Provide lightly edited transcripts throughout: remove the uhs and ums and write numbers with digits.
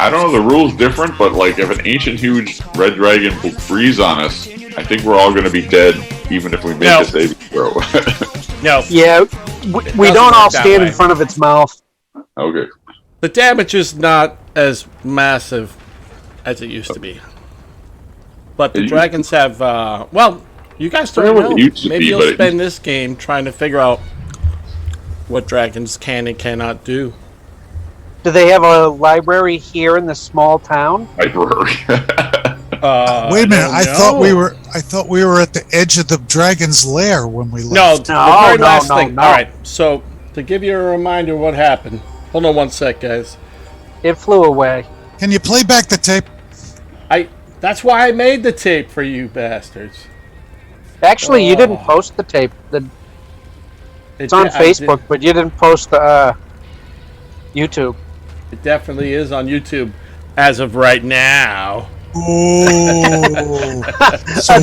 I don't know, the rules different, but like if an ancient huge red dragon breathes on us, I think we're all going to be dead, even if we make a saving throw. No. Yeah, we don't all stand in front of its mouth. Okay. The damage is not as massive as it used to be. But the dragons have, well, you guys don't know. Maybe you'll spend this game trying to figure out what dragons can and cannot do. Do they have a library here in this small town? Library. Wait a minute! I thought we were at the edge of the dragon's lair when we left. No, the very last thing. All right, so to give you a reminder, what happened? Hold on one sec, guys. It flew away. Can you play back the tape? That's why I made the tape for you bastards. Actually, you didn't post the tape. It's on Facebook, but you didn't post the YouTube. It definitely is on YouTube as of right now. Oh, so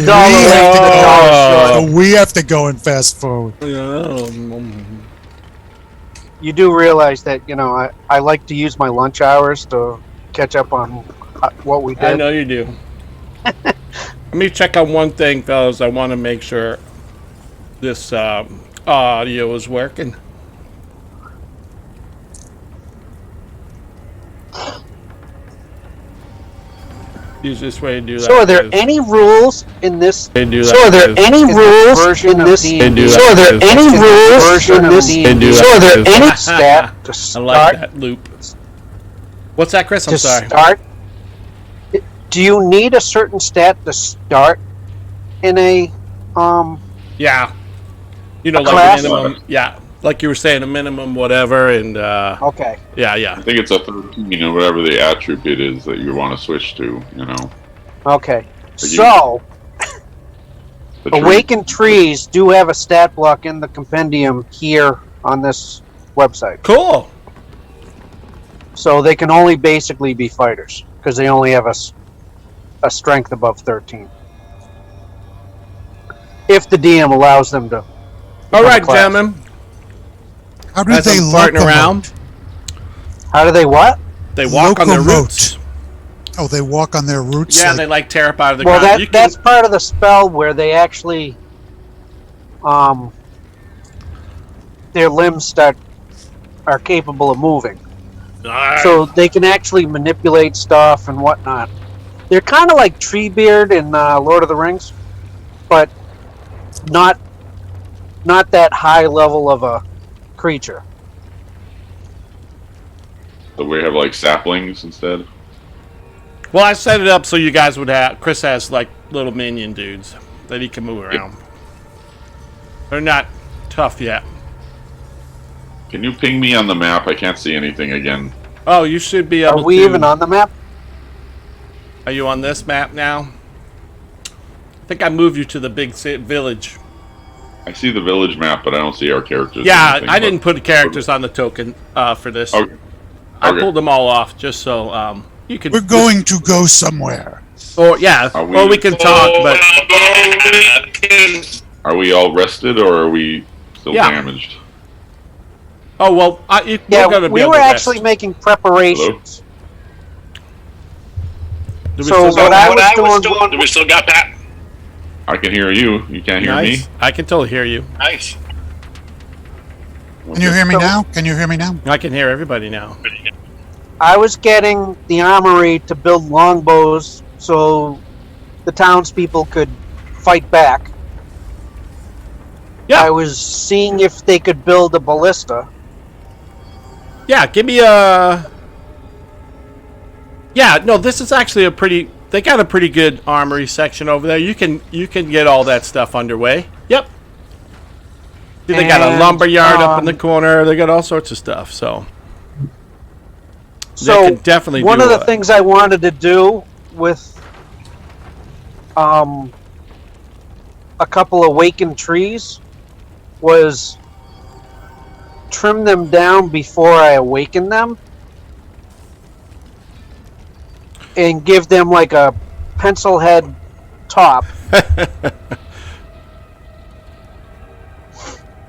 we have to go and fast forward. You do realize that, you know, I like to use my lunch hours to catch up on what we did. I know you do. Let me check on one thing, fellas. I want to make sure this audio is working. Use this way to do that. So, are there any rules in this? So, are there any rules in this? So, are there any rules in this? So, are there any stat to start? I like that loop. What's that, Chris? I'm sorry. Start. Do you need a certain stat to start in a Yeah. You know, like class? a minimum. Yeah. Like you were saying, a minimum whatever, and okay. Yeah. I think it's a 13 or whatever the attribute is that you want to switch to, you know. Okay. So Awakened Trees do have a stat block in the compendium here on this website. Cool. So they can only basically be fighters because they only have a strength above 13. If the DM allows them to. All right, gentlemen. How do they farting around? How do they what? They walk on their roots. Oh, they walk on their roots? Yeah, they like tear up out of the ground. Well, that's part of the spell where they actually, their limbs are capable of moving. So they can actually manipulate stuff and whatnot. They're kind of like Treebeard in Lord of the Rings, but not that high level of a creature. So we have like saplings instead? Well, I set it up so you guys would have... Chris has like little minion dudes that he can move around. They're not tough yet. Can you ping me on the map? I can't see anything again. Oh, you should be able to... Are we even on the map? Are you on this map now? I think I moved you to the big village. I see the village map, but I don't see our characters. Yeah, I didn't put the characters on the token for this. Okay. I pulled them all off just so you could... We're going to go somewhere. Or, yeah, or we can talk, but... Are we all rested, or are we still damaged? Oh, well, we were actually making preparations. So what I was doing... Do we still got that? I can hear you. You can't hear me? I can totally hear you. Nice. Can you hear me now? Can you hear me now? I can hear everybody now. I was getting the armory to build longbows so the townspeople could fight back. Yeah. I was seeing if they could build a ballista. Yeah, give me a... Yeah, no, this is actually a pretty... They got a pretty good armory section over there. You can get all that stuff underway. Yep. They got a lumber yard up in the corner. They got all sorts of stuff. So they can definitely. One of the things I wanted to do with a couple Awakened Trees was trim them down before I awaken them. And give them like a pencil head top.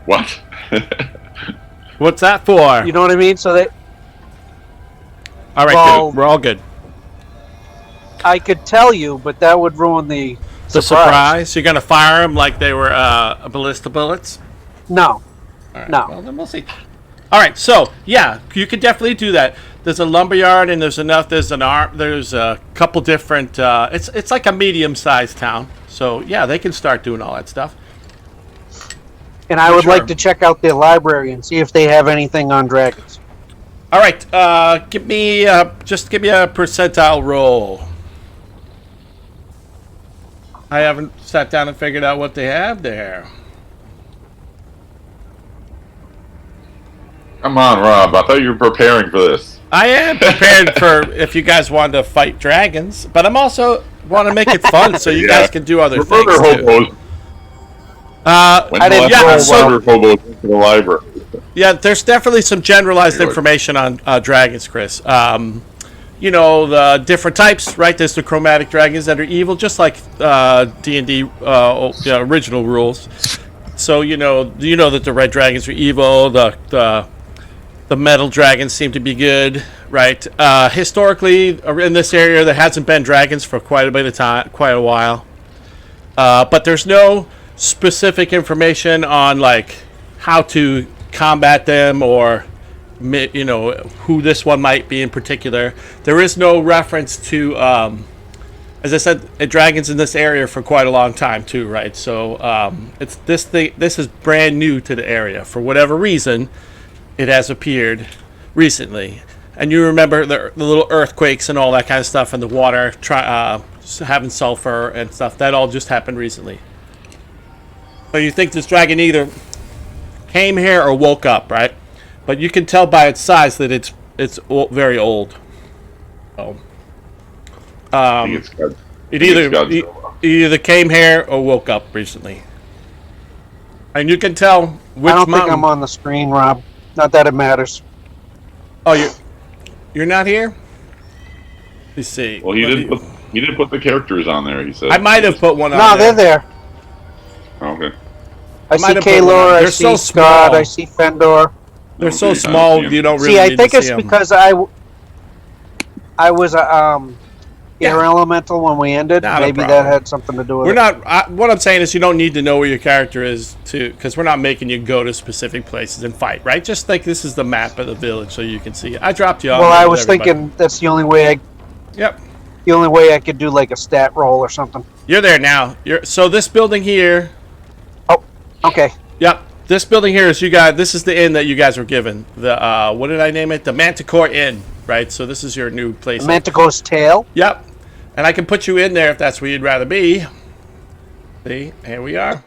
What? What's that for? You know what I mean? So All right, Well, good. We're all good. I could tell you, but that would ruin the surprise. You're gonna fire them like they were ballista bullets. No. All right, No. Well, then we'll see. All right. So yeah, you could definitely do that. There's a lumberyard, and there's a couple different. It's like a medium-sized town. So yeah, they can start doing all that stuff. And I would like to check out their library and see if they have anything on dragons. All right. Give me a percentile roll. I haven't sat down and figured out what they have there. Come on, Rob. I thought you were preparing for this. I am prepared for if you guys wanted to fight dragons, but I'm also want to make it fun so you guys can do other things too. Hobos into the library. Yeah, there's definitely some generalized information on dragons, Chris. You know, the different types, right? There's the chromatic dragons that are evil, just like D&D original rules. So you know that the red dragons are evil. The metal dragons seem to be good, right? Historically, in this area, there hasn't been dragons for quite a while. But there's no specific information on like how to combat them or who this one might be in particular. There is no reference to, as I said, dragons in this area for quite a long time too, right? So this is brand new to the area for whatever reason. It has appeared recently, and you remember the little earthquakes and all that kind of stuff, and the water having sulfur and stuff. That all just happened recently. So you think this dragon either came here or woke up, right? But you can tell by its size that it's very old. So, it either came here or woke up recently, and you can tell which. I don't think I'm on the screen, Rob. Not that it matters. Oh, you're not here? Let me see. Well, he didn't put the characters on there. He said I might have put one on. No, they're there. Okay. I see Kaylor. I see Scott. I see Fendor. They're so small, you don't really. See, I need think to it's see because I was air elemental when we ended. Maybe that had something to do with it. What I'm saying is you don't need to know where your character is because we're not making you go to specific places and fight, right? Just like this is the map of the village so you can see it. I dropped you off. Well, I was thinking that's the only way Yep. The only way I could do like a stat roll or something. You're there now. So this building here. Oh, okay. Yep. This building here is this is the inn that you guys were given. The what did I name it? The Manticore Inn, right? So this is your new place. Manticore's Tail? Yep. And I can put you in there if that's where you'd rather be. See, here we are.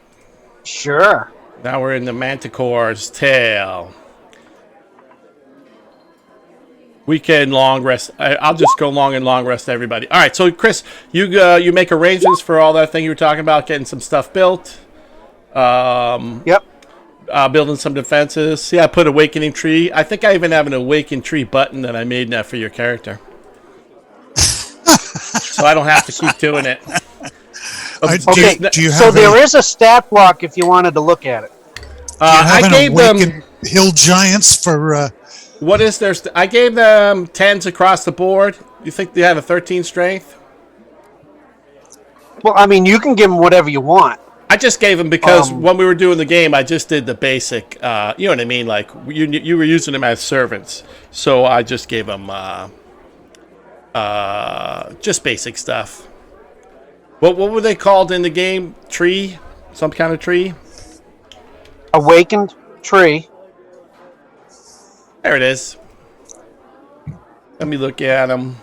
Sure. Now we're in the Manticore's Tail. We can long rest. I'll just go long rest everybody. All right, so Chris, you make arrangements for all that thing you were talking about, getting some stuff built. Yep. Building some defenses. See, I put Awakening Tree. I think I even have an Awaken Tree button that I made now for your character. So I don't have to keep doing it. Okay, so there is a stat block if you wanted to look at it. I gave them hill giants for. What is their? I gave them 10s across the board. You think they have a 13 strength? Well, I mean, you can give them whatever you want. I just gave them because when we were doing the game, I just did the basic. You know what I mean? Like you were using them as servants, so I just gave them just basic stuff. What were they called in the game? Tree? Some kind of tree? Awakened Tree. There it is. Let me look at them.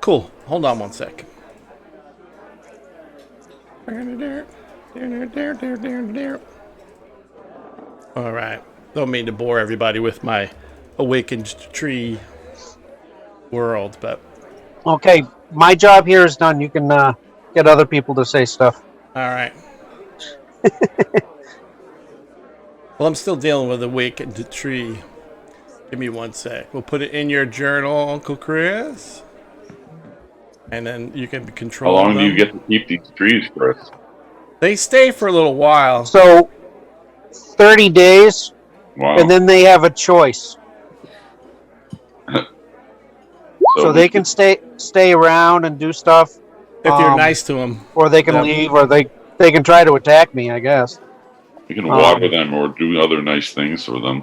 Cool. Hold on one sec. All right. Don't mean to bore everybody with my Awakened Tree world, but... Okay, my job here is done. You can get other people to say stuff. All right. Well, I'm still dealing with Awakened Tree. Give me one sec. We'll put it in your journal, Uncle Chris. And then you can control them. How long do you get to keep these trees, Chris? They stay for a little while. So, 30 days, Wow. and then they have a choice. So they can stay around and do stuff. If you're nice to them. Or they can leave, or they can try to attack me, I guess. You can water them or do other nice things for them.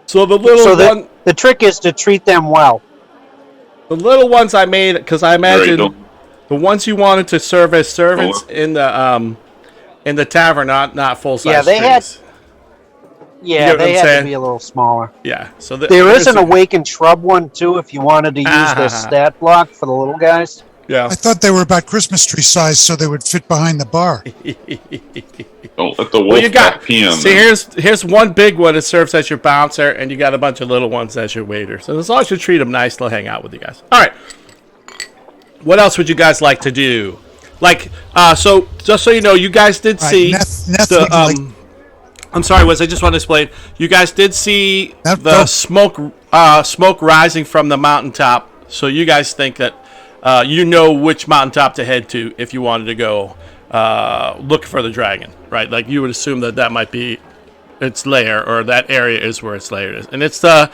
So the trick is to treat them well. The little ones I made, because I imagine the ones you wanted to serve as servants in the tavern, not full size. Yeah, they trees. they had to be a little smaller. Yeah, so there is an awakened shrub one too, if you wanted to use the stat block for the little guys. Yeah, I thought they were about Christmas tree size, so they would fit behind the bar. Don't let the wolf pee on them. Here's one big one that serves as your bouncer, and you got a bunch of little ones as your waiter. So as long as you treat them nice, they'll hang out with you guys. All right. What else would you guys like to do? Like, so just so you know, you guys did see I'm sorry, Wiz. I just want to explain. You guys did see the smoke rising from the mountaintop. So you guys think that you know which mountaintop to head to if you wanted to go look for the dragon, right? Like you would assume that might be its lair, or that area is where its lair is, and it's the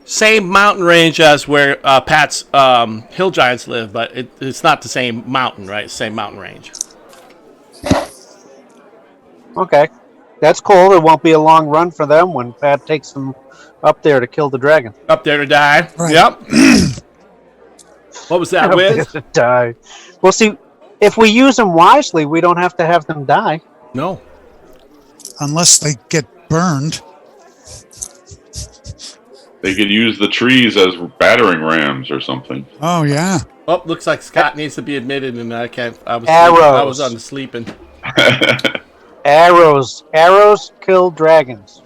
same mountain range as where Pat's hill giants live, but it's not the same mountain, right? Same mountain range. Okay. That's cool. It won't be a long run for them when Pat takes them up there to kill the dragon. Up there to die. Right. Yep. What was that, Wiz? To die. Well, see, if we use them wisely, we don't have to have them die. No. Unless they get burned. They could use the trees as battering rams or something. Oh, yeah. Oh, looks like Scott needs to be admitted, and I can't. I was on sleeping. Arrows kill dragons.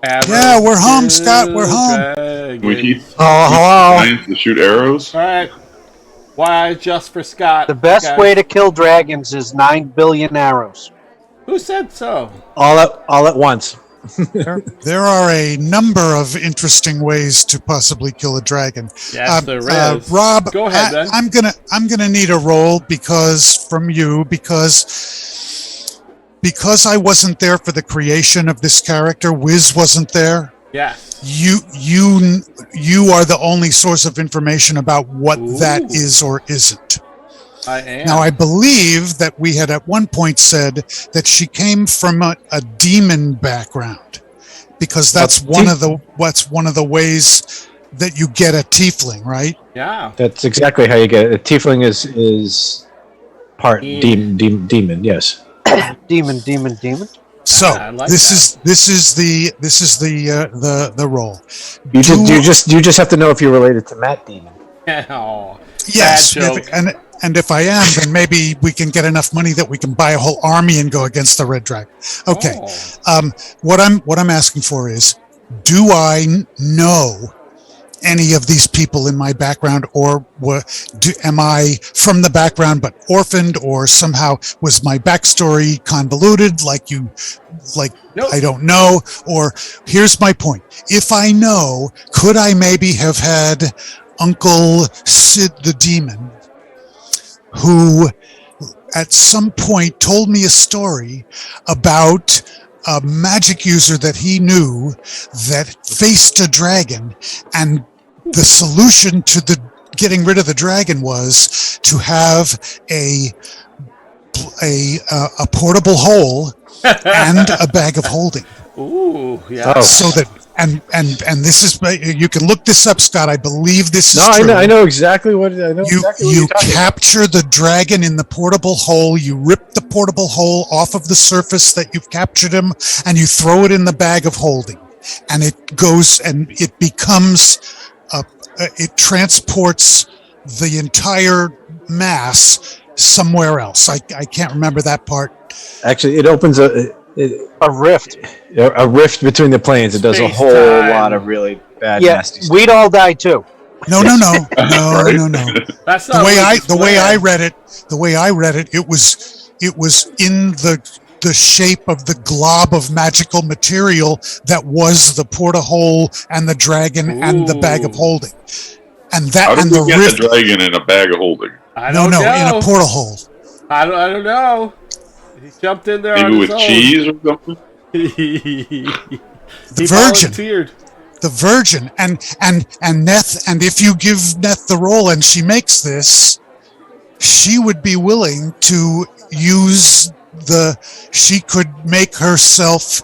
Yeah, we're home, Scott. We're home. We need hello. To shoot arrows. All right. Why just for Scott? The best way to kill dragons is 9 billion arrows. Who said so? All at once. There are a number of interesting ways to possibly kill a dragon. Yes, there is. Rob, go ahead. Then I'm gonna need a roll because I wasn't there for the creation of this character. Wiz wasn't there. Yes. You are the only source of information about what that is or isn't. I am. Now, I believe that we had at one point said that she came from a demon background, because that's one of the ways that you get a tiefling, right? Yeah. That's exactly how you get it. A tiefling is part demon. Yes. Demon. So like this is the role. You just have to know if you're related to Matt Demon. Oh, yes, and if I am, then maybe we can get enough money that we can buy a whole army and go against the Red Dragon. Okay. What I'm asking for is, do I know any of these people in my background, or am I from the background but orphaned, or somehow was my backstory convoluted? Nope. I don't know. Or here's my point: if I know, could I maybe have had Uncle Sid the Demon, who at some point told me a story about a magic user that he knew that faced a dragon, and the solution to getting rid of the dragon was to have a portable hole and a bag of holding. Ooh, yeah. Oh. So that and this is, you can look this up, Scott. I believe this is true. I know exactly what you capture the dragon in the portable hole. You rip the portable hole off of the surface that you've captured him, and you throw it in the bag of holding, and it goes and it becomes it transports the entire mass somewhere else. I can't remember that part. Actually, it opens a rift. A rift between the planes. It does a whole lot of really bad, nasty stuff. We'd all die too. No. Right? No. That's the way I read it, it was in the shape of the glob of magical material that was the portahole and the dragon and the bag of holding. And that How did and we the get rift. the dragon in a bag of holding? I don't know. In a portahole. I don't know. He jumped in there Maybe on with his own. cheese or something? He Virgin. volunteered. The Virgin, and Neth, and if you give Neth the role and she makes this, she would be willing to use she could make herself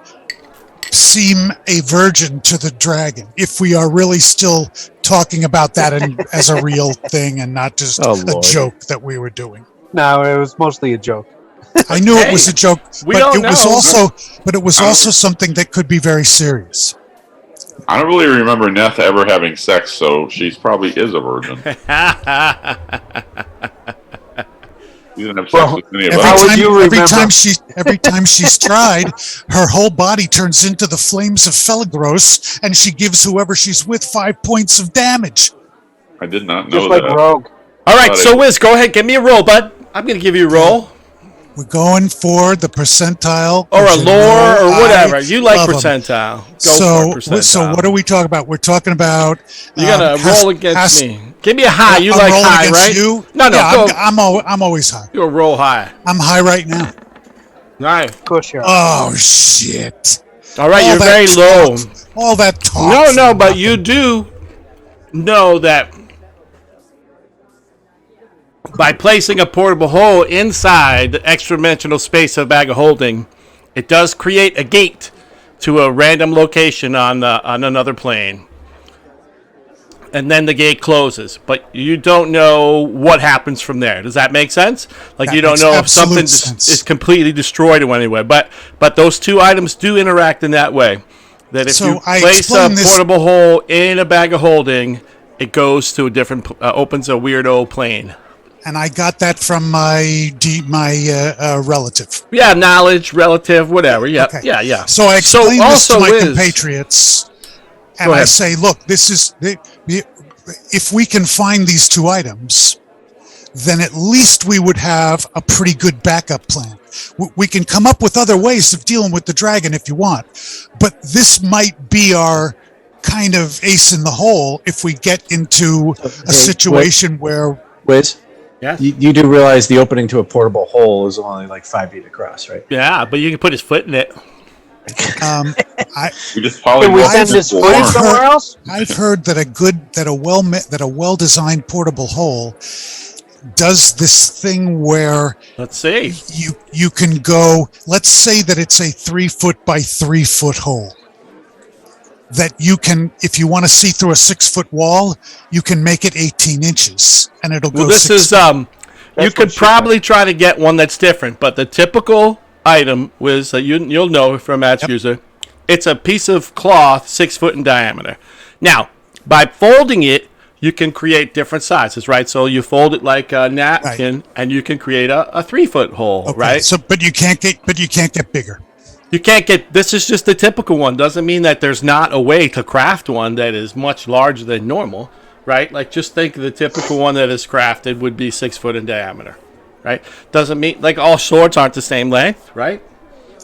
seem a virgin to the dragon, if we are really still talking about that as a real thing and not just a joke that we were doing. No, it was mostly a joke. I knew it was a joke, but don't it was know. also something that could be very serious. I don't really remember Neth ever having sex, so she probably is a virgin. She didn't have sex with any of us. Every time she's tried, her whole body turns into the flames of Felagros, and she gives whoever she's with 5 points of damage. I did not know Just like that. Rogue. All right, so Wiz, go ahead, give me a roll, bud. I'm going to give you a roll. We're going for the percentile. Or a lore or whatever. You like love 'em. percentile. Go for percentile. So what are we talking about? We're talking about... You got to roll against me. Give me a high. You I'm like rolling high, against right? You? No, Yeah, go. I'm always high. You roll high. I'm high right now. Nice. Of course you are. Oh, shit. All right, All you're that very low. talk. All that talk. No, for but nothing. you do know that by placing a portable hole inside the extra-dimensional space of Bag of Holding, it does create a gate to a random location on another plane. And then the gate closes. But you don't know what happens from there. Does that make sense? Like, That you don't makes know if absolute something sense. is completely destroyed or anyway. But those two items do interact in that way. That if So you I place a explained this- portable hole in a Bag of Holding, it goes to a different, opens a weirdo plane. And I got that from my relative. Yeah, knowledge, relative, whatever. Yeah, Okay. yeah. So I explain this to my is- compatriots, and Go I ahead. say, look, if we can find these two items, then at least we would have a pretty good backup plan. We can come up with other ways of dealing with the dragon if you want, but this might be our kind of ace in the hole if we get into a situation where... Wiz, Yeah. you do realize the opening to a portable hole is only like 5 feet across, right? Yeah, but you can put his foot in it. We just Can we polymorphed send this before. footage somewhere else? I've heard that a well-designed portable hole does this thing where Let's see. you can go. Let's say that it's a 3 foot by 3 foot hole. That you can, if you want to see through a 6 foot wall, you can make it 18 inches, and it'll go. Well, this 6 is feet. you could probably try to get one that's different, but the typical item was you'll know from Match User, it's a piece of cloth 6 foot in diameter. Now, by folding it, you can create different sizes, right? So you fold it like a napkin, and you can create a 3 foot hole, Okay, right? So, but you can't get bigger. You can't get, this is just the typical one. Doesn't mean that there's not a way to craft one that is much larger than normal, right? Like, just think the typical one that is crafted would be 6 foot in diameter, right? Doesn't mean, like, all swords aren't the same length, right?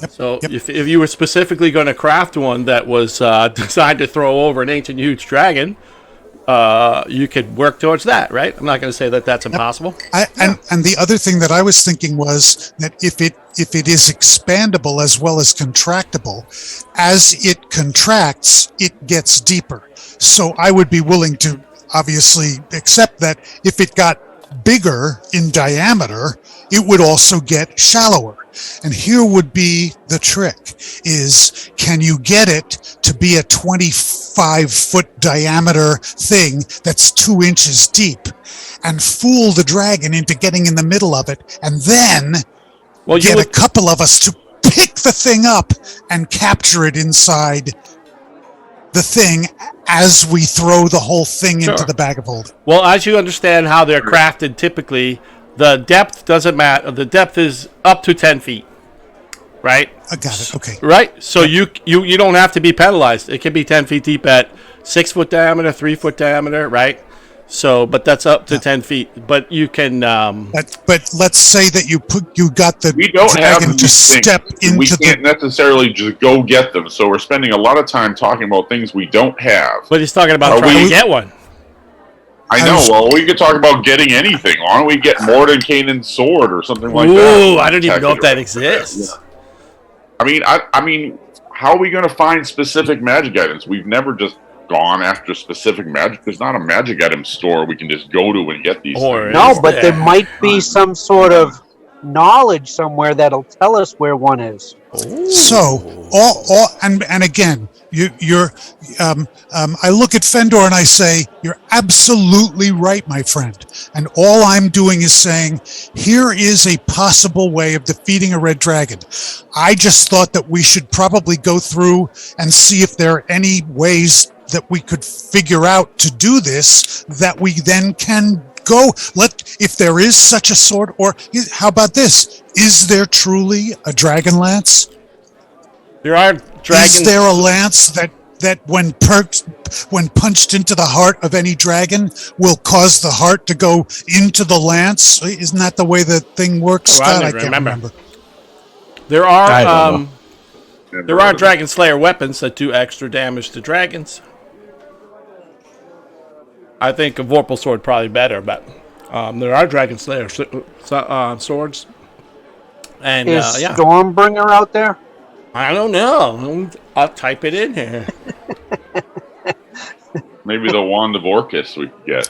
Yep, So yep. if you were specifically going to craft one that was designed to throw over an ancient huge dragon, you could work towards that, right? I'm not going to say that that's impossible. And the other thing that I was thinking was that if it is expandable as well as contractible, as it contracts, it gets deeper. So I would be willing to obviously accept that if it got bigger in diameter, it would also get shallower. And here would be the trick is, can you get it to be a 25 foot diameter thing that's 2 inches deep and fool the dragon into getting in the middle of it, and then Well, you get would, a couple of us to pick the thing up and capture it inside the thing as we throw the whole thing into Sure. the bag of holding. well, as you understand how they're crafted typically, the depth doesn't matter. The depth is up to 10 feet, right? I got it. Okay. Right? So you don't have to be penalized. It can be 10 feet deep at 6 foot diameter, 3 foot diameter, right? So, but that's up to 10 feet. But you can, But let's say that you got the We don't have dragon to these things. step We into can't necessarily just go get them. So we're spending a lot of time talking about things we don't have. but he's talking about Are trying we- to get one. I know. Well, we could talk about getting anything. Why don't we get Mordenkainen's sword or something like that? Ooh, I don't even know if that exists. I mean, how are we going to find specific magic items? We've never just gone after specific magic. There's not a magic item store we can just go to and get these things. No, but there might be some sort of knowledge somewhere that'll tell us where one is. So, and again, I look at Fendor and I say, you're absolutely right, my friend. And all I'm doing is saying, here is a possible way of defeating a red dragon. I just thought that we should probably go through and see if there are any ways that we could figure out to do this, that we then can go. If there is such a sword, or how about this? Is there truly a dragon lance? There are dragons. Is there a lance that when punched into the heart of any dragon will cause the heart to go into the lance? Isn't that the way the thing works? Oh, I can't remember. There are Dragon Slayer weapons that do extra damage to dragons. I think a Vorpal sword probably better, but there are Dragon Slayer swords. And is Stormbringer out there? I don't know. I'll type it in here. Maybe the Wand of Orcus we could get.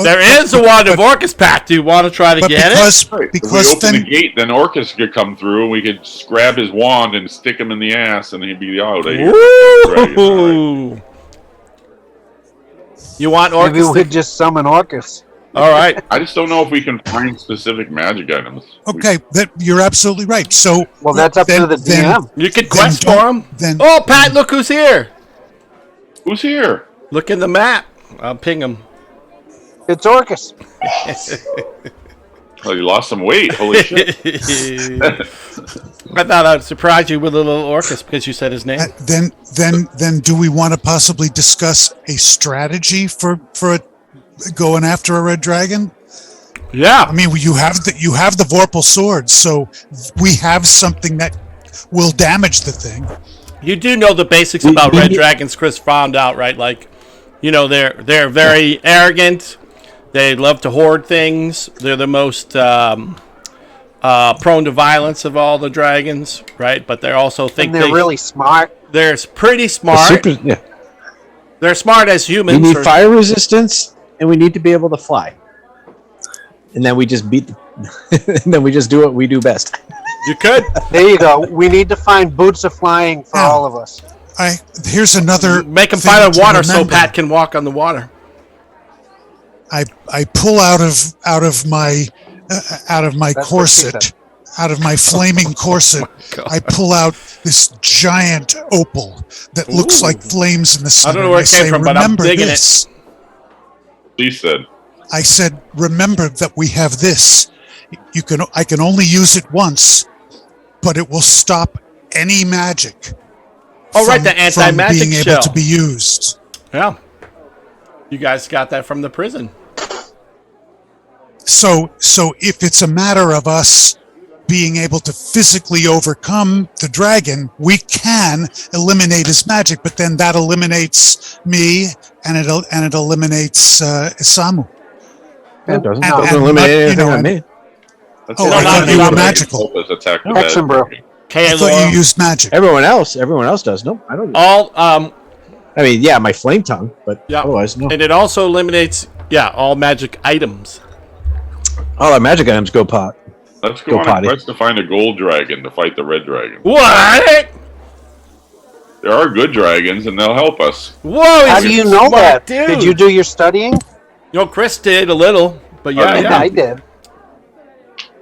There is a Wand of Orcus, Pat. Do you want to try to get it? Right. Because if we open the gate, then Orcus could come through, and we could just grab his wand and stick him in the ass, and he'd be out of here. Right. You want Orcus? Maybe we could just summon Orcus. All right. I just don't know if we can find specific magic items. Okay, you're absolutely right. So, well, that's up to the DM. You can quest for him. Oh, Pat, look who's here. Who's here? Look in the map. I'll ping him. It's Orcus. Oh, you lost some weight. Holy shit. I thought I'd surprise you with a little Orcus because you said his name. Then do we want to possibly discuss a strategy for going after a red dragon? Yeah. I mean, you have the Vorpal sword, so we have something that will damage the thing. You do know the basics about red dragons. Chris found out, right? Like, they're very arrogant. They love to hoard things. They're the most prone to violence of all the dragons, right? But they also think they're really smart. They're pretty smart. They're smart as humans. We need fire resistance, and we need to be able to fly. And then we just and then we just do what we do best. You could. There you go. We need to find boots of flying for all of us. Here's another. Make him find a water so Pat can walk on the water. I pull out of my corset, out of my flaming corset. I pull out this giant opal that looks like flames in the sun. I don't know where it came from, but I'm digging it. She said. I said, remember that we have this. I can only use it once, but it will stop any magic. Oh, right, the anti-magic being able to be used. Yeah. You guys got that from the prison. So if it's a matter of us being able to physically overcome the dragon, we can eliminate his magic, but then that eliminates me and it eliminates Isamu. It doesn't eliminate anything on me. I thought you were magical. I thought you used magic. Everyone else does. No, I don't. I mean, yeah, my flame tongue, but otherwise, no. And it also eliminates, all magic items. All our magic items go pot. Let's go on a quest to find a gold dragon to fight the red dragon. What? There are good dragons, and they'll help us. Whoa! How do you know that? Dude. Did you do your studying? Chris did a little, but I did.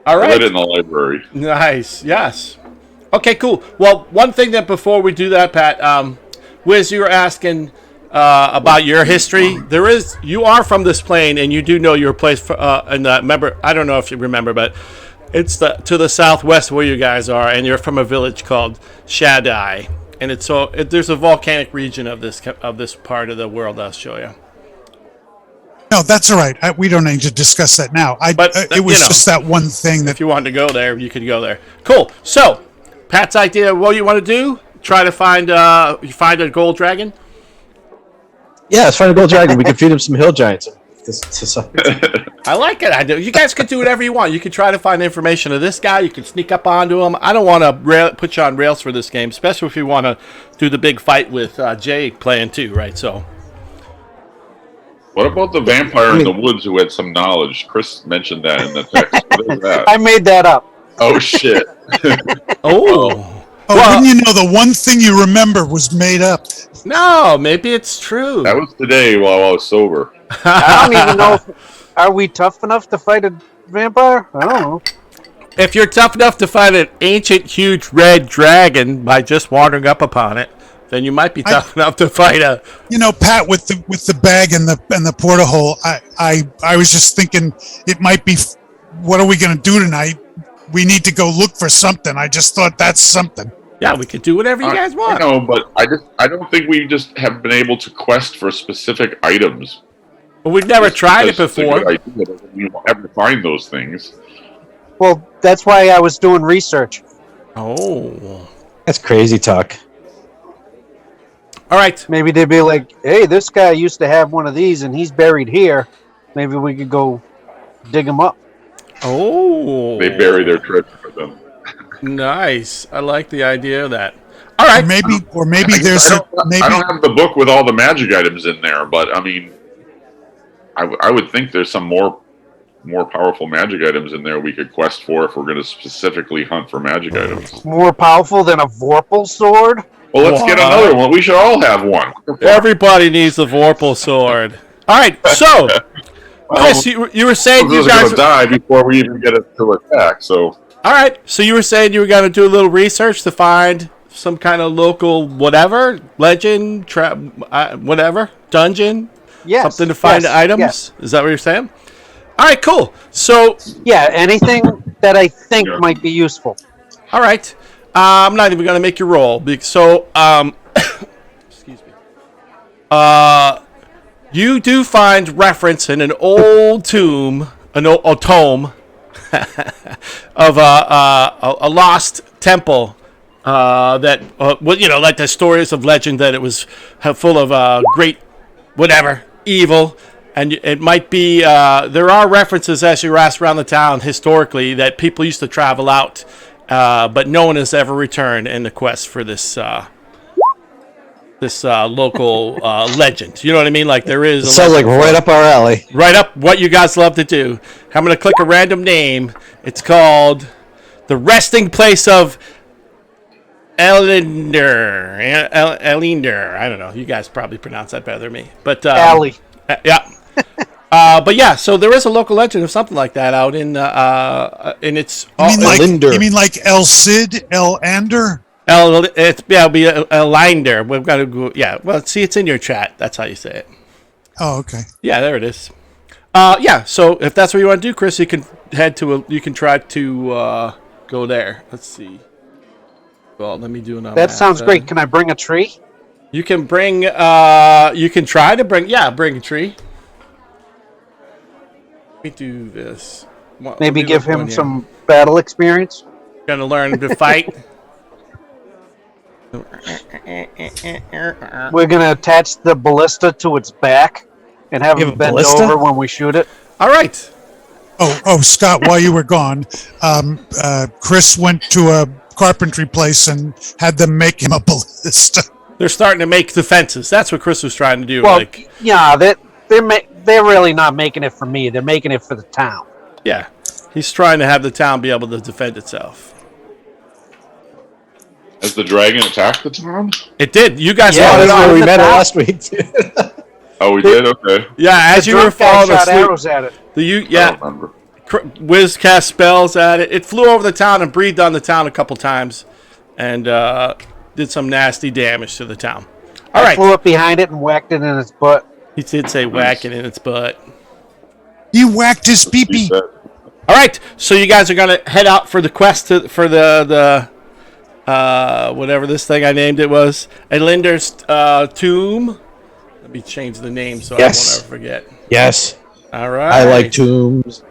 All right. I read it in the library. Nice. Yes. Okay. Cool. Well, one thing that before we do that, Pat, Wiz, you were asking about your history. You are from this plane, and you do know your place. Remember, I don't know if you remember, but it's to the southwest where you guys are, and you're from a village called Shaddai, and there's a volcanic region of this part of the world. I'll show you. No, that's all right. We don't need to discuss that now. It was just that one thing that. If you wanted to go there, you could go there. Cool. So, Pat's idea. What you want to do? Try to find a gold dragon. Yeah, let's find a gold dragon. We can feed him some hill giants. I like it. I do. You guys could do whatever you want. You could try to find information of this guy. You can sneak up onto him. I don't want to put you on rails for this game, especially if you want to do the big fight with Jay playing too, right? So. What about the vampire in the woods who had some knowledge? Chris mentioned that in the text. What is that? I made that up. Oh, shit. Oh. Oh, Well- wouldn't you know the one thing you remember was made up? No, maybe it's true. That was today while I was sober. I don't even know. Are we tough enough to fight a vampire? I don't know. If you're tough enough to fight an ancient, huge red dragon by just wandering up upon it, then you might be tough enough to fight a. You know, Pat, with the bag and the portahole, I was just thinking it might be. What are we going to do tonight? We need to go look for something. I just thought that's something. Yeah, we could do whatever you guys want. I know, but I don't think we just have been able to quest for specific items. Well, we've never Just tried it because it's a before. good idea doesn't mean we'll ever find those things. Well, that's why I was doing research. Oh. That's crazy talk. All right. Maybe they'd be like, "Hey, this guy used to have one of these, and he's buried here. Maybe we could go dig him up." Oh. They bury their treasure for them. Nice. I like the idea of that. All right. Or maybe there's I a maybe. don't have the book with all the magic items in there, but I mean, I would think there's some more powerful magic items in there we could quest for if we're going to specifically hunt for magic items. More powerful than a Vorpal sword? Well, let's get another one. We should all have one. Everybody needs the Vorpal sword. All right. So, Chris, you were saying We're you going guys. to die before we even get it to attack. So, All right. So you were saying you were going to do a little research to find some kind of local whatever legend, whatever dungeon, Yes. something to find yes, items. yes. Is that what you're saying? All right. Cool. So, Yeah, anything that I think Yeah. might be useful. all right. I'm not even going to make you roll. So, excuse me. You do find reference in an old tomb, a tome of a lost temple that, well, you know, like the stories of legend that it was full of great, whatever, evil. And it might be, there are references as you ask around the town historically that people used to travel out, but no one has ever returned in the quest for this local legend. You know what I mean? Like there is. A Sounds like legend right up our alley. right up what you guys love to do. I'm going to click a random name. It's called the resting place of Elinder. Elinder. I don't know. You guys probably pronounce that better than me. But Alley. yeah. But yeah, so there is a local legend of something like that out in its. Linder. You mean like El Cid, El Ander? It'll be a Linder. We've got to go. Yeah. Well, see, it's in your chat. That's how you say it. Oh, okay. Yeah, there it is. Yeah. So if that's what you want to do, Chris, you can you can try to go there. Let's see. Well, let me do another. That sounds great. Can I bring a tree? You can bring. You can try to bring. Yeah, bring a tree. Let me do this. Maybe give him some battle experience? Gonna learn to fight. We're going to attach the ballista to its back and have You him have a bend ballista? over when we shoot it. All right. Oh, Scott, while you were gone, Chris went to a carpentry place and had them make him a ballista. They're starting to make defenses. That's what Chris was trying to do. Well, like, yeah, they're really not making it for me. They're making it for the town. yeah, he's trying to have the town be able to defend itself. has the dragon attacked the town? It did. You guys Yeah, fought it that's off. where we the met town- last week. Oh, we did? Okay. Yeah, as The you were drunk guy falling shot asleep, arrows at it. I don't remember. Wiz cast spells at it. It flew over the town and breathed on the town a couple times, and did some nasty damage to the town. All I right, flew up behind it and whacked it in its butt. he did say whack it in its butt. You whacked his He pee-pee. said, All right, so you guys are gonna head out for the quest for the whatever this thing I named it was, Elinder's tomb. Let me change the name so Yes. I won't ever forget. Yes, All right, I like tombs.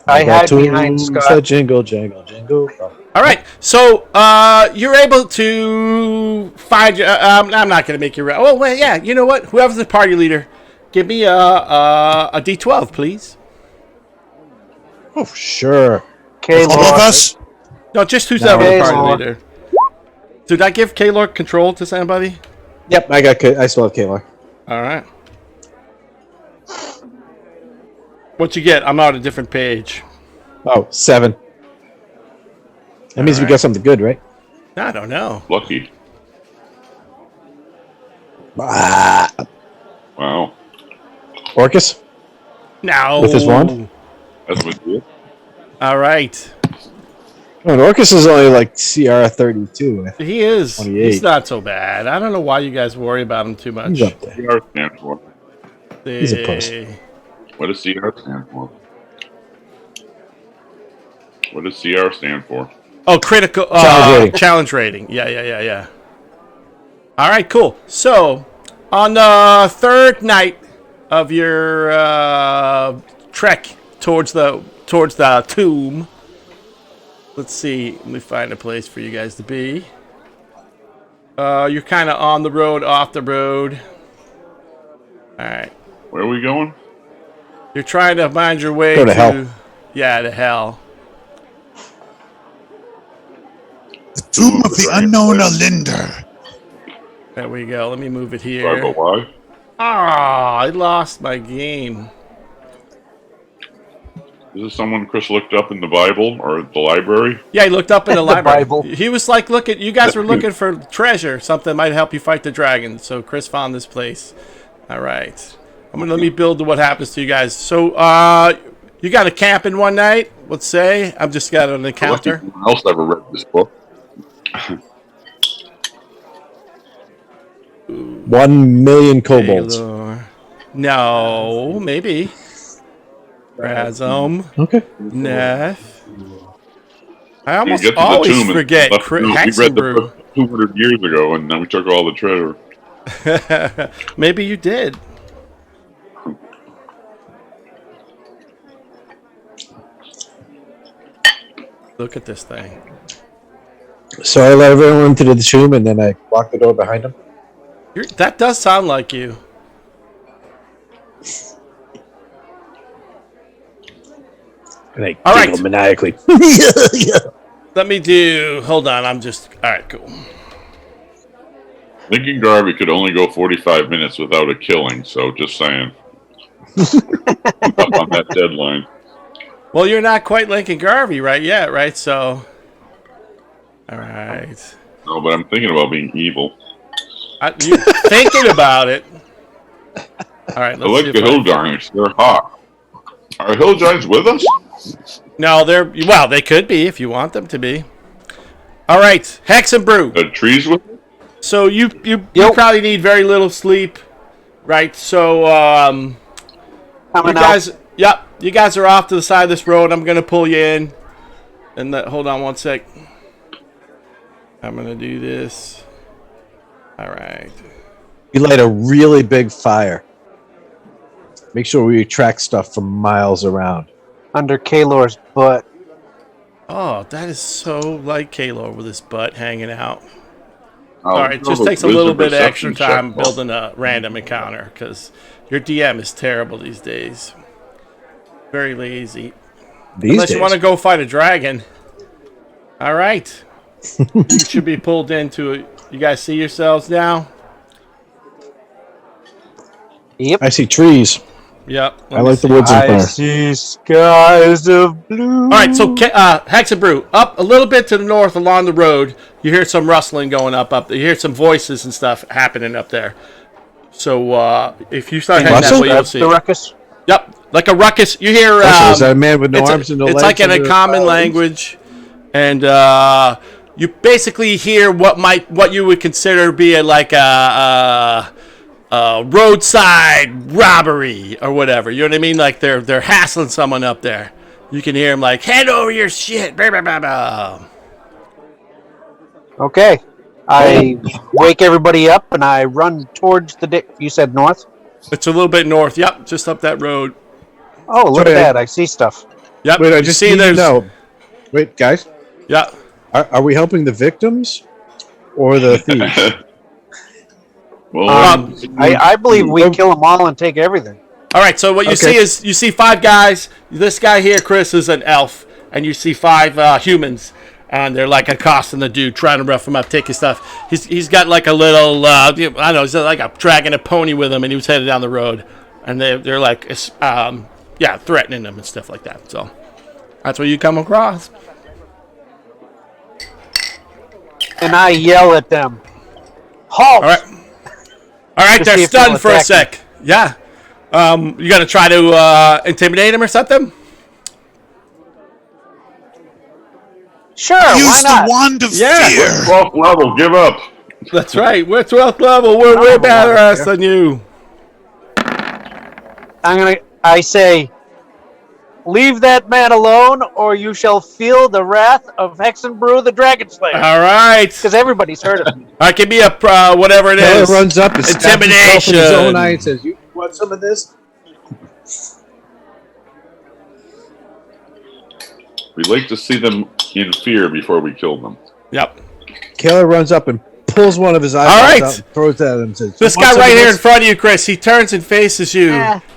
I got hide behind tombs Scott. that jingle, jangle, jingle. All right, so you're able to find. I'm not going to make you. Oh well, yeah. You know what? Whoever's the party leader, give me a D12, please. Oh, sure. Okay, All of us? No, just who's No. ever the Okay, party Lord. leader. Did I give Kaylor control to somebody? Yep, I still have Kayla. All right. What you get? I'm on a different page. Oh, 7. That means we Alright. got something good, right? I don't know. Lucky. Ah, Wow. Orcus? No. With his wand? That's what it is. All right. Oh, and Orcus is only like CR 32. He is. 28. He's not so bad. I don't know why you guys worry about him too much. He's up there. CR stand for. He's a puss. What does CR stand for? What does CR stand for? Oh, critical Challenge rating. challenge rating. Yeah. All right, cool. So, on the third night of your trek towards the tomb, let's see. Let me find a place for you guys to be. You're kind of on the road, off the road. All right. Where are we going? You're trying to find your way Go to hell. Yeah, to hell. The Tomb of the Unknown Alinder. There we go. Let me move it Sorry, but here. why? Ah, I lost my game. Is this someone Chris looked up in the Bible or the library? Yeah, he looked up in the library. Bible. He was like, you guys were looking for treasure, something that might help you fight the dragon. So Chris found this place. All right. Let me build to what happens to you guys. So, you got a camp in one night, let's say. I've just got an encounter. Anyone else ever read this book? 1 million kobolds. Taylor. No, maybe. Razom. Okay. Neff. I We almost get to the always tomb and forget left the tomb. We read the Hexenbrew. book 200 years ago, and then we took all the treasure. Maybe you did. Look at this thing. So I let everyone into the tomb and then I locked the door behind them. That does sound like you. And I All right. giggle maniacally. Let me do. Hold on. I'm just. All right, cool. Lincoln Garvey could only go 45 minutes without a killing, so just saying. Up on that deadline. Well, you're not quite Lincoln Garvey right yet, right? So. All right. No, but I'm thinking about being evil. You're thinking about it. All right. I Let's like see the if Hill Giants. They're hot. Are Hill Giants with us? No, well, they could be if you want them to be. All right, Hex and Brew. The trees with us? So you Yep. probably need very little sleep, right? So you Coming out. guys, yep, you guys are off to the side of this road. I'm gonna pull you in, and hold on one sec. I'm gonna do this. All right. We light a really big fire. Make sure we track stuff from miles around. Under Kaylor's butt. Oh, that is so like Kaylor with his butt hanging out. Oh, All right, just no, takes a wisdom little bit of extra perception time check. building a random encounter because your DM is terrible these days. Very lazy. Unless you want to go fight a dragon. All right. You should be pulled into it. You guys see yourselves now? Yep. I see trees. Yep. I like the woods on I fire. see skies of blue. All right, so Hex and Brew, up a little bit to the north along the road, you hear some rustling going up there. You hear some voices and stuff happening up there. So if you start heading that Russell? way, you'll That's see. the ruckus. Yep, like a ruckus. You hear. Russell, is that a man with no it's arms and no it's legs? like in a under common clouds? language, and you basically hear what you would consider be a roadside robbery or whatever. You know what I mean? Like they're hassling someone up there. You can hear them like, "Hand over your shit!" Blah, blah, blah, blah. Okay. I wake everybody up and I run towards the. You said north? It's a little bit north. Yep, just up that road. Oh, look Sorry, at that. I see stuff. Yep. Wait, I you just see need to there's. know. Wait, guys, Yeah. are we helping the victims or the thieves? Well, I believe we kill them all and take everything. All right, so what you see is you see 5 guys. This guy here, Chris, is an elf, and you see 5 humans, and they're like accosting the dude, trying to rough him up, take his stuff. He's got like a little, I don't know, he's like dragging a pony with him, and he was headed down the road, and they're like, threatening him and stuff like that. So that's what you come across. And I yell at them. Halt! All right, they're stunned for a sec. Yeah. You gonna try to intimidate him or something? Sure, Use why not? the wand of fear. 12th level, give up. That's right. We're 12th level. We're way better ass than you. I say, leave that man alone, or you shall feel the wrath of Hexenbrew the Dragon Slayer. All right. Because everybody's heard of him. All right, give me a whatever it Keller is. runs up and stabs himself in Intimidation. his own eye and says, "You want some of this?" We like to see them in fear before we kill them. Yep. Keller runs up and pulls one of his eyes All right. out and throws it at him and says, This "You want guy some right of here in this?" front of you, Chris. He turns and faces you.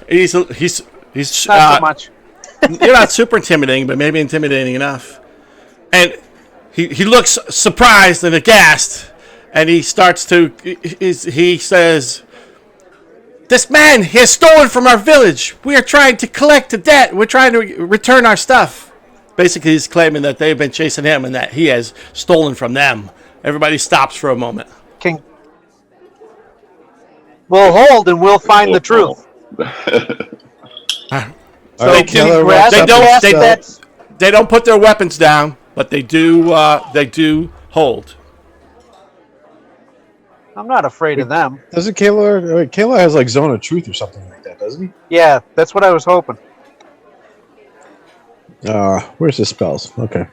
He's Not so much. You're not super intimidating, but maybe intimidating enough. And he looks surprised and aghast, and he starts to he says, "This man has stolen from our village. We are trying to collect a debt. We're trying to return our stuff." Basically, he's claiming that they've been chasing him and that he has stolen from them. Everybody stops for a moment. We'll hold and we'll find the truth. All right, can Keller you grab walks up that and gas spells- They don't put their weapons down, but they do hold. I'm not afraid of them. Doesn't Keller has like Zone of Truth or something like that, doesn't he? Yeah, that's what I was hoping. Where's the spells? Okay.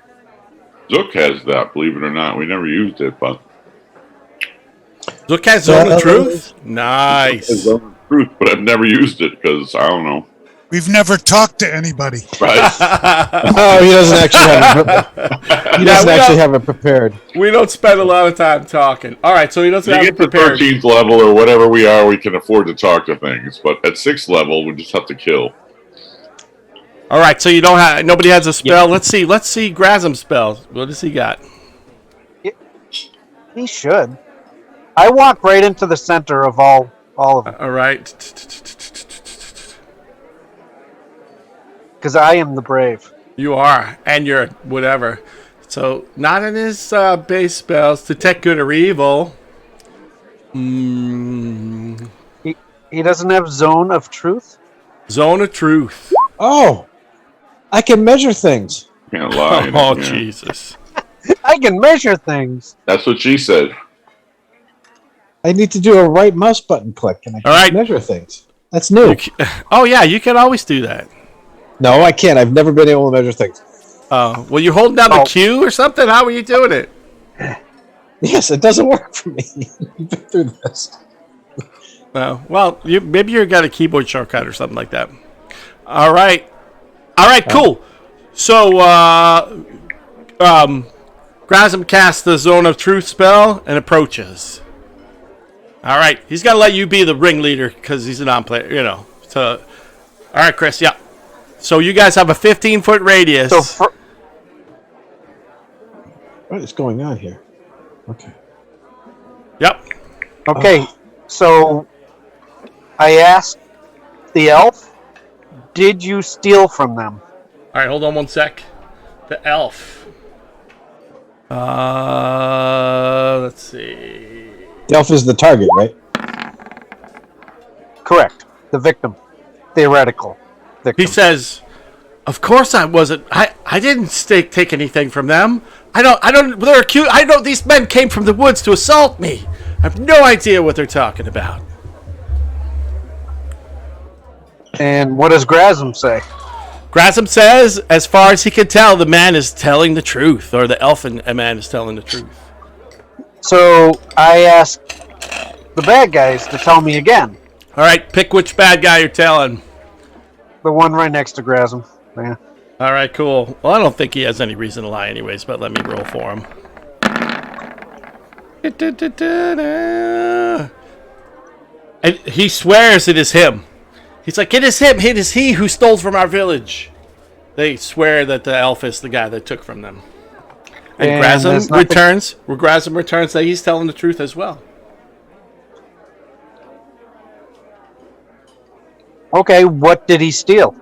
Zook has that, believe it or not. We never used it, but Look at Zone of Truth. Nice. it's truth, but I've never used it because I don't know. We've never talked to anybody. Right? Oh, he doesn't actually have it. He doesn't actually have it prepared. We don't spend a lot of time talking. All right, so he doesn't You have get it to prepared. 13th level or whatever we are, we can afford to talk to things. But at 6th level, we just have to kill. All right, so you don't have nobody has a spell. Let's see Grasm's spell. What does he got? He should. I walk right into the center of all of them All right. because I am the brave. You are, and you're whatever. So not in his base spells. Detect good or evil. He doesn't have Zone of Truth. Zone of Truth. Oh, I can measure things. Can't lie. Oh, Yeah. Jesus. I can measure things. That's what she said. I need to do a right mouse button click and I can All right. measure things. That's new. Oh, yeah, you can always do that. No, I can't. I've never been able to measure things. Well, you're holding down the Q or something? How are you doing it? Yes, it doesn't work for me. You've been through this. Well, maybe you got a keyboard shortcut or something like that. All right, cool. So, Grasm casts the Zone of Truth spell and approaches. All right, he's got to let you be the ringleader because he's a non-player, you know. So, all right, Chris, yeah. So you guys have a 15-foot radius. So What is going on here? Okay. Yep. okay, so I asked the elf, "Did you steal from them?" All right, hold on one sec. The elf. Let's see. The elf is the target, right? Correct. The victim, theoretical victim. He says, "Of course I wasn't. I didn't take anything from them. I don't. They're accused. I know these men came from the woods to assault me. I have no idea what they're talking about." And what does Grasm say? Grasm says, as far as he can tell, the man is telling the truth, or the elfin man is telling the truth. So I asked the bad guys to tell me again. All right, pick which bad guy you're telling. The one right next to Grasm. Yeah. All right, cool. Well, I don't think he has any reason to lie anyways, but let me roll for him. And he swears it is him. He's like, it is him. It is he who stole from our village. They swear that the elf is the guy that took from them. And Grasm returns. Grasm returns that he's telling the truth as well. Okay, what did he steal?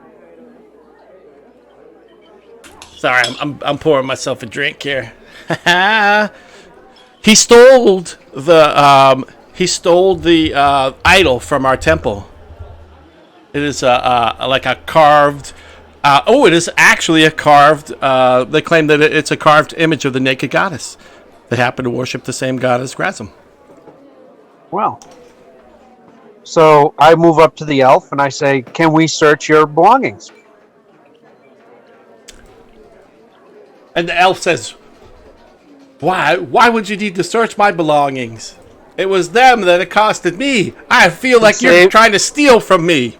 Sorry, I'm pouring myself a drink here. He stole the idol from our temple. It is like a carved. It is actually a carved. They claim that it's a carved image of the naked goddess. They happen to worship the same god as Grasm. Well, so I move up to the elf and I say, "Can we search your belongings?" And the elf says, "Why? Why would you need to search my belongings? It was them that accosted me. I feel like you're trying to steal from me."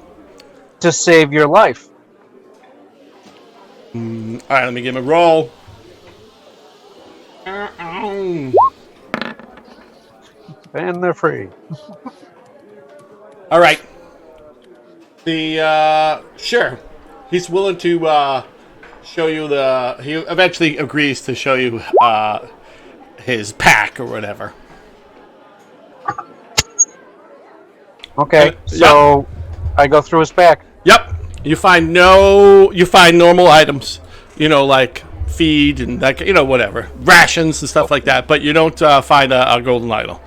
To save your life. All right, let me give him a roll. And they're free. All right. Sure. He's willing to show you he eventually agrees to show you his pack or whatever. Okay, so I go through his pack. Yep. You find normal items, like feed and whatever, rations and stuff like that, but you don't find a golden idol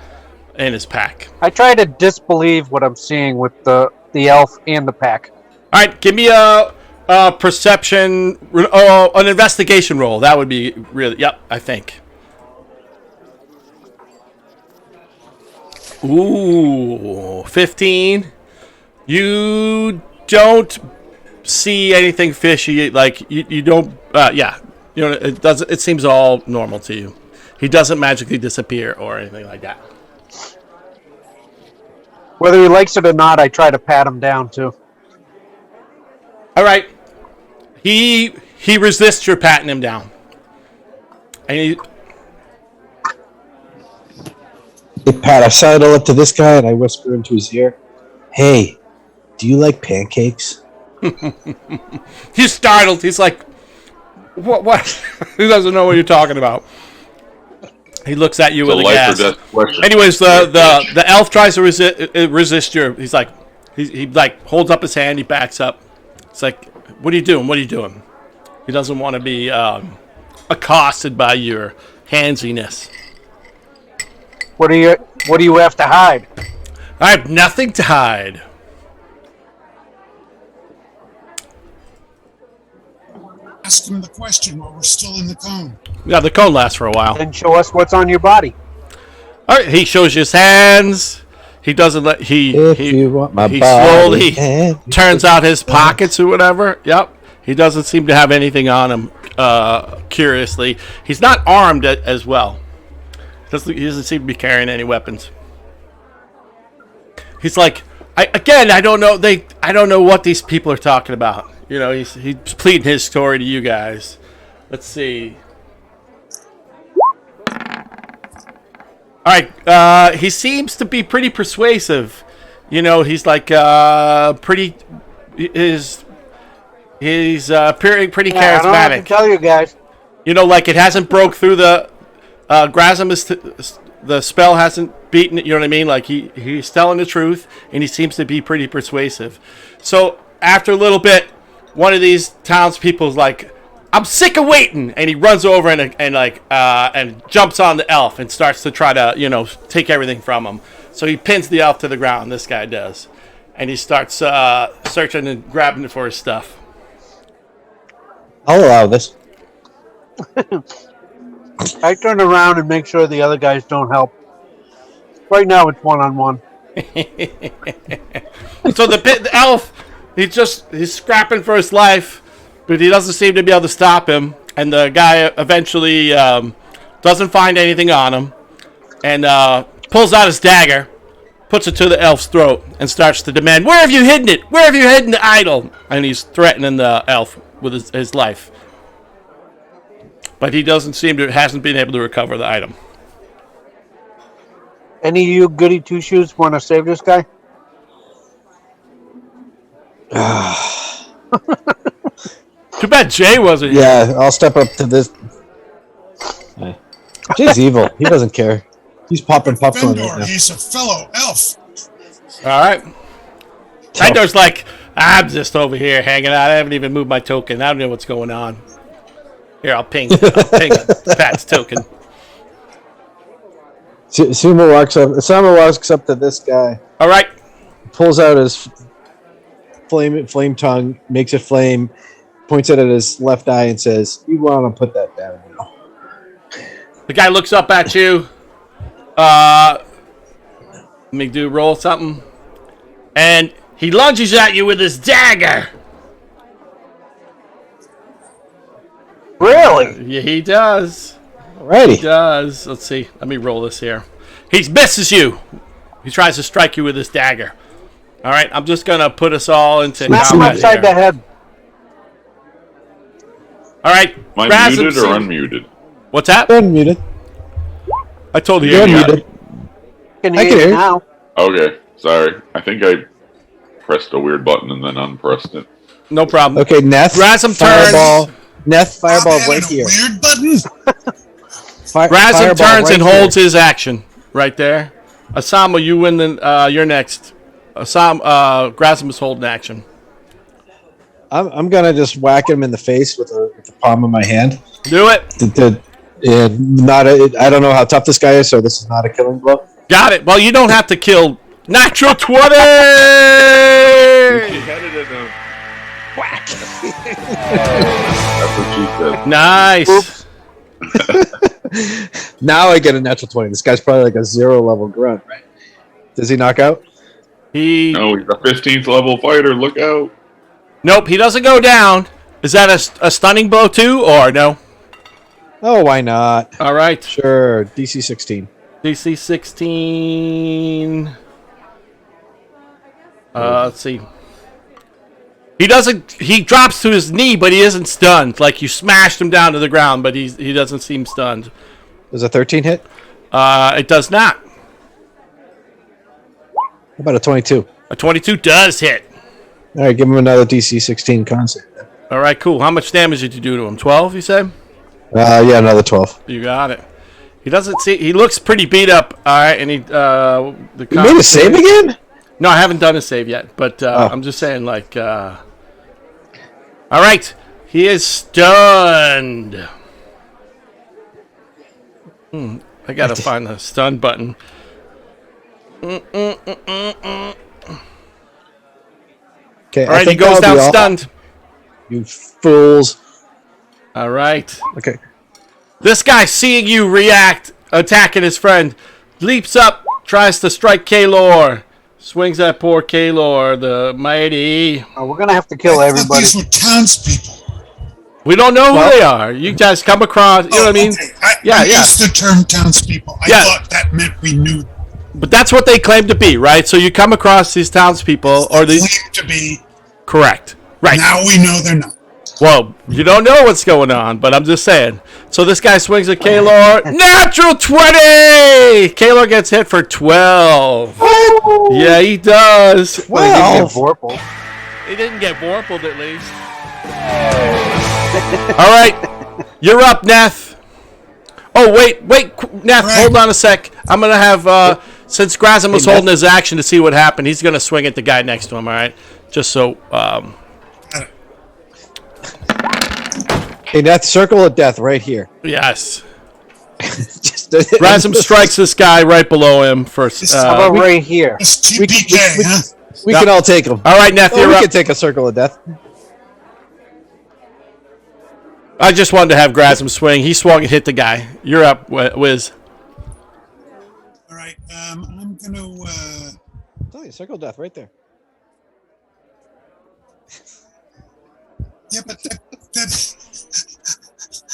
in his pack. I try to disbelieve what I'm seeing with the elf and the pack. All right, give me a perception, an investigation roll. That would be really, I think. Ooh, 15. You don't see anything fishy, like you don't. It does. It seems all normal to you. He doesn't magically disappear or anything like that. Whether he likes it or not, I try to pat him down too. All right. He resists your patting him down. And Hey, Pat, I sidle up to this guy and I whisper into his ear, "Hey, do you like pancakes?" He's startled. He's like, "What?" He doesn't know what you're talking about. He looks at you with a gas. Anyways, the elf tries to resist your. He's like, he holds up his hand. He backs up. It's like, "What are you doing? What are you doing?" He doesn't want to be accosted by your handsiness. What do you have to hide? I have nothing to hide. Ask him the question while we're still in the cone. Yeah, the cone lasts for a while. Then show us what's on your body. All right, he shows you his hands. He doesn't let he slowly turns out his pockets or whatever. Yep. He doesn't seem to have anything on him. Curiously, he's not armed as well. He doesn't seem to be carrying any weapons. He's like, I don't know. I don't know what these people are talking about. He's pleading his story to you guys. Let's see. All right. He seems to be pretty persuasive. He's like pretty. He's pretty charismatic. I don't have to tell you guys. Like it hasn't broke through the. Grasm the spell hasn't beaten it. You know what I mean? Like he's telling the truth, and he seems to be pretty persuasive. So after a little bit, one of these townspeople's like, "I'm sick of waiting," and he runs over and jumps on the elf and starts to try to take everything from him. So he pins the elf to the ground. This guy does, and he starts searching and grabbing for his stuff. I'll allow this. I turn around and make sure the other guys don't help. Right now it's one-on-one. So the elf, he's scrapping for his life, but he doesn't seem to be able to stop him. And the guy eventually doesn't find anything on him, and pulls out his dagger, puts it to the elf's throat, and starts to demand, "Where have you hidden it? Where have you hidden the idol?" And he's threatening the elf with his life. But he hasn't been able to recover the item. Any of you goody two-shoes want to save this guy? Too bad Jay wasn't here. Yeah, I'll step up to this. Jay's evil. He doesn't care. He's popping popcorn right Vendor, now. he's a fellow elf. All right. Vendor's like, I'm just over here hanging out. I haven't even moved my token. I don't know what's going on. Here, I'll ping Pat's token. Sama walks up to this guy, All right. pulls out his flame tongue, makes a flame, points it at his left eye, and says, "You want to put that down now." The guy looks up at you. Let me roll something. And he lunges at you with his dagger. Really? Yeah, he does. He Alrighty. does. Let's see. Let me roll this here. He misses you. He tries to strike you with his dagger. All right, I'm just going to put us all into Smack him combat upside the here. head. All right. Am I Razum muted or sees- unmuted? What's that? You're unmuted. I told you. You're Yeah. unmuted. Can I hear can you hear you. now. Okay, sorry. I think I pressed a weird button and then unpressed it. No problem. Okay, Neth. Razum Fireball. turns. Neth, fireball Bob right added a here. weird button. Razum Fireball turns right and here. holds his action right there. Asama, you win. You're next. Razum is holding action. I'm gonna just whack him in the face with the palm of my hand. Do it. I don't know how tough this guy is, so this is not a killing blow. Got it. Well, you don't have to kill. Natural 20! That's what she said. Nice. Now I get a natural 20. This guy's probably like a 0 level grunt, right? Does he knock out? He No, he's a 15th level fighter. Look out. Nope, he doesn't go down. Is that a stunning blow too, or no? Oh, why not? All right. Sure. DC 16. DC 16. Let's see. He doesn't. He drops to his knee, but he isn't stunned. Like you smashed him down to the ground, but he doesn't seem stunned. Does a 13 hit? It does not. How about a 22? A 22 does hit. All right, give him another DC 16 concept. All right, cool. How much damage did you do to him? 12, you said? Yeah, another 12. You got it. He doesn't see. He looks pretty beat up. All right, and he. You made a save again? No, I haven't done a save yet, but I'm just saying, like. All right, he is stunned. I gotta find the stun button. Okay. All right, he goes down stunned. You fools. All right. Okay. This guy, seeing you react, attacking his friend, leaps up, tries to strike Kaylor. Swings at poor Kaylor, the mighty. Oh, we're gonna have to kill I thought everybody. these were townspeople. We don't know who they are. You guys come across, you know what I mean? Okay. Yeah, I yeah. used the term townspeople. I Yeah. thought that meant we knew. But that's what they claim to be, right? So you come across these townspeople, or these. Claim to be. Correct. Right. Now we know they're not. Well, you don't know what's going on, but I'm just saying. So this guy swings at Kaylor. Natural 20! Kaylor gets hit for 12. Yeah, he does. Well, he didn't get 12. Vorpal. He didn't get warpled at least. All right, you're up, Neth. Oh, wait, Neth, Right. hold on a sec. I'm going to have, since Grasm was holding his action to see what happened, he's going to swing at the guy next to him, all right? Just so, Hey, Neth, circle of death right here. yes. Just Grasm strikes this guy right below him for, How about right here? It's TPK, huh? We can all take them. all right, Neth, Oh, you're we up. can take a circle of death. I just wanted to have Grasm swing. He swung and hit the guy. You're up, Wiz. All right. I'm gonna. Oh, yeah, circle of death right there. Yeah, but that.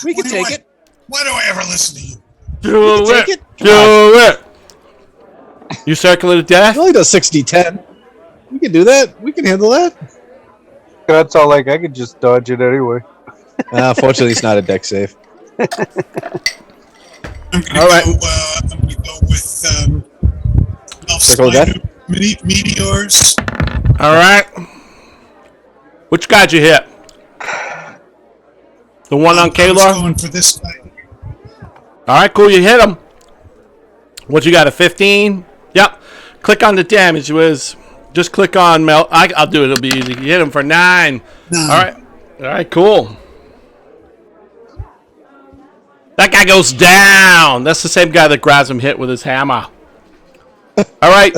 We can Why do take I- it. Why do I ever listen to you? Do take it. Do it. You circle it to death? It only does 6d10. We can do that. We can handle that. That's all. Like I could just dodge it anyway. Fortunately, it's not a deck save. I'm gonna All right. I'm gonna go with Elf Circle of Spider Meteors. All right. Which guy'd you hit? The one on I was Kalar? going for this guy. All right, cool. You hit him. What you got? A 15? Yep. Click on the damage. Wiz. Just click on Mel. I'll do it. It'll be easy. You hit him for 9. All right. All right. Cool. That guy goes down. That's the same guy that grabs him hit with his hammer. All right.